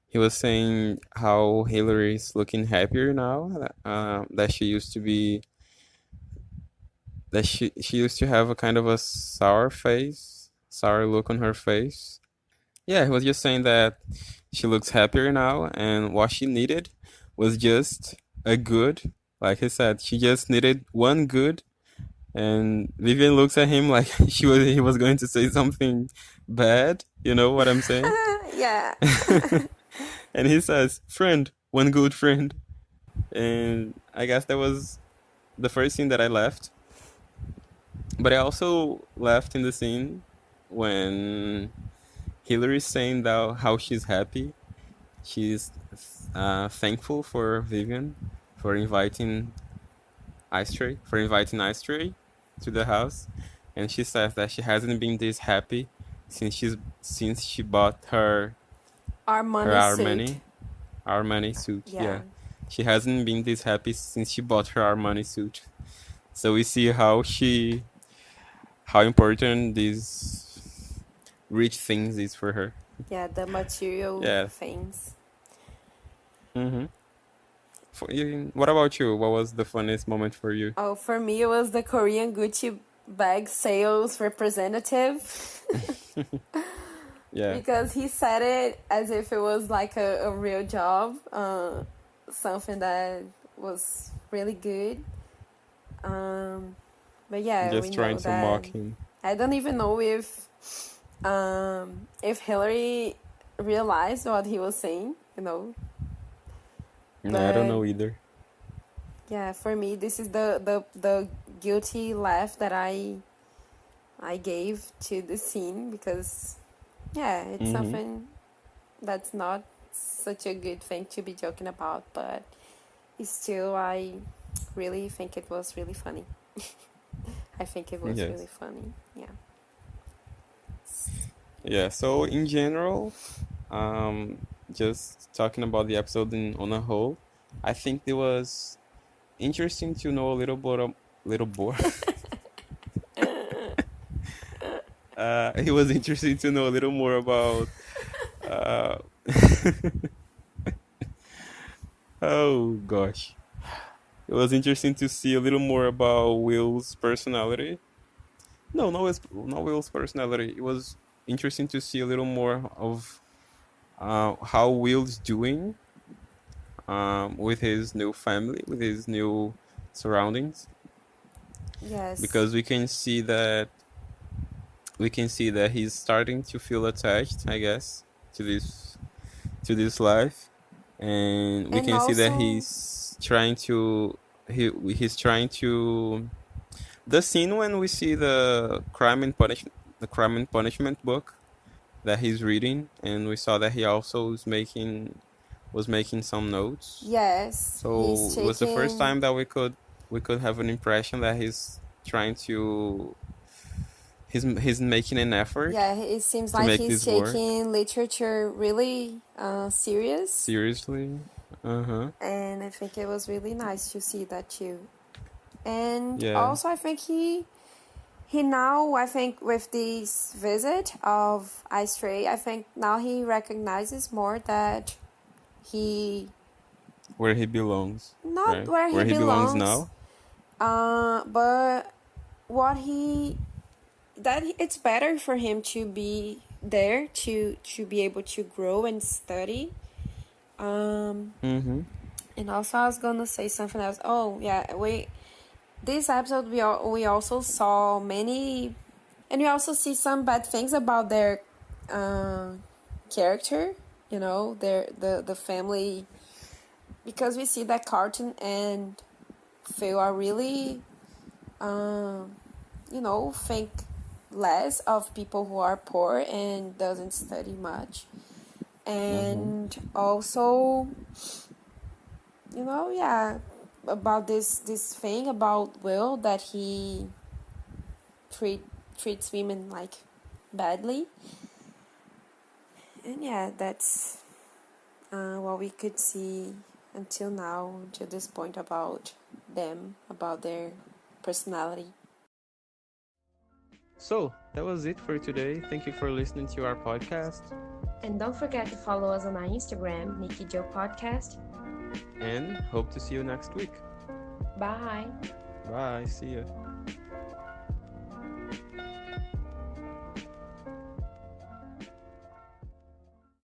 S1: He was saying how Hillary's looking happier now, that she used to be, that she used to have a kind of a sour look on her face. Yeah, he was just saying that she looks happier now, and what she needed was just a good, like he said, she just needed one good. And Vivian looks at him like he was going to say something bad. You know what I'm saying?
S2: Yeah.
S1: And he says, "Friend, one good friend." And I guess that was the first scene that I left. But I also left in the scene when Hillary's saying that how she's happy, she's thankful for Vivian for inviting Ice Tray to the house, and she says that she hasn't been this happy since she bought her
S2: Armani suit.
S1: Armani suit.
S2: Yeah.
S1: Yeah, she hasn't been this happy since she bought her Armani suit. So we see how important these rich things is for her.
S2: Yeah, the material
S1: Yeah.
S2: things.
S1: Mm-hmm. What about you? What was the funniest moment for you?
S2: Oh, for me, it was the Korean Gucci bag sales representative.
S1: Yeah.
S2: Because he said it as if it was like a real job, something that was really good. But yeah, we
S1: Just trying
S2: know
S1: to mock
S2: that.
S1: him.
S2: I don't even know if Hillary realized what he was saying,
S1: No, I don't know either.
S2: Yeah, for me, this is the guilty laugh that I gave to the scene because, yeah, it's something that's not such a good thing to be joking about, but still, I really think it was really funny. I think it was really funny, yeah.
S1: Yeah, so in general, just talking about the episode on a whole, I think it was interesting to know a little more. It was interesting to know a little more about. Oh gosh, it was interesting to see a little more about Will's personality. No, not Will's personality. It was interesting to see a little more of how Will's doing with his new family, with his new surroundings.
S2: Yes.
S1: Because we can see that he's starting to feel attached, I guess, to this life, and we
S2: And
S1: can see that
S2: also-
S1: he's trying to the scene when we see the Crime and Punishment book that he's reading, and we saw that he also was making some notes.
S2: Yes.
S1: So it was the first time that we could have an impression that he's making an effort.
S2: Yeah, it seems
S1: to
S2: like
S1: make
S2: he's
S1: this work.
S2: taking literature really
S1: seriously.
S2: And I think it was really nice to see that too. And
S1: Yeah.
S2: also I think he now, I think with this visit of Ice Tray, I think now he recognizes more that
S1: where he belongs.
S2: Not
S1: right?
S2: where he
S1: belongs
S2: belongs.
S1: now.
S2: But it's better for him to be there to be able to grow and study.
S1: Mm-hmm.
S2: And also I was gonna say something else. Oh yeah, this episode we also saw many, and we also see some bad things about their character. You know, the family, because we see that Carlton and Phil are really, think less of people who are poor and doesn't study much. And also, about this thing about Will, that he treats women like badly. And yeah, that's what we could see until now, to this point, about them, about their personality.
S1: So that was it for today. Thank you for listening to our podcast.
S2: And don't forget to follow us on our Instagram, Nikki Joe Podcast.
S1: And hope to see you next week.
S2: Bye.
S1: Bye. See you.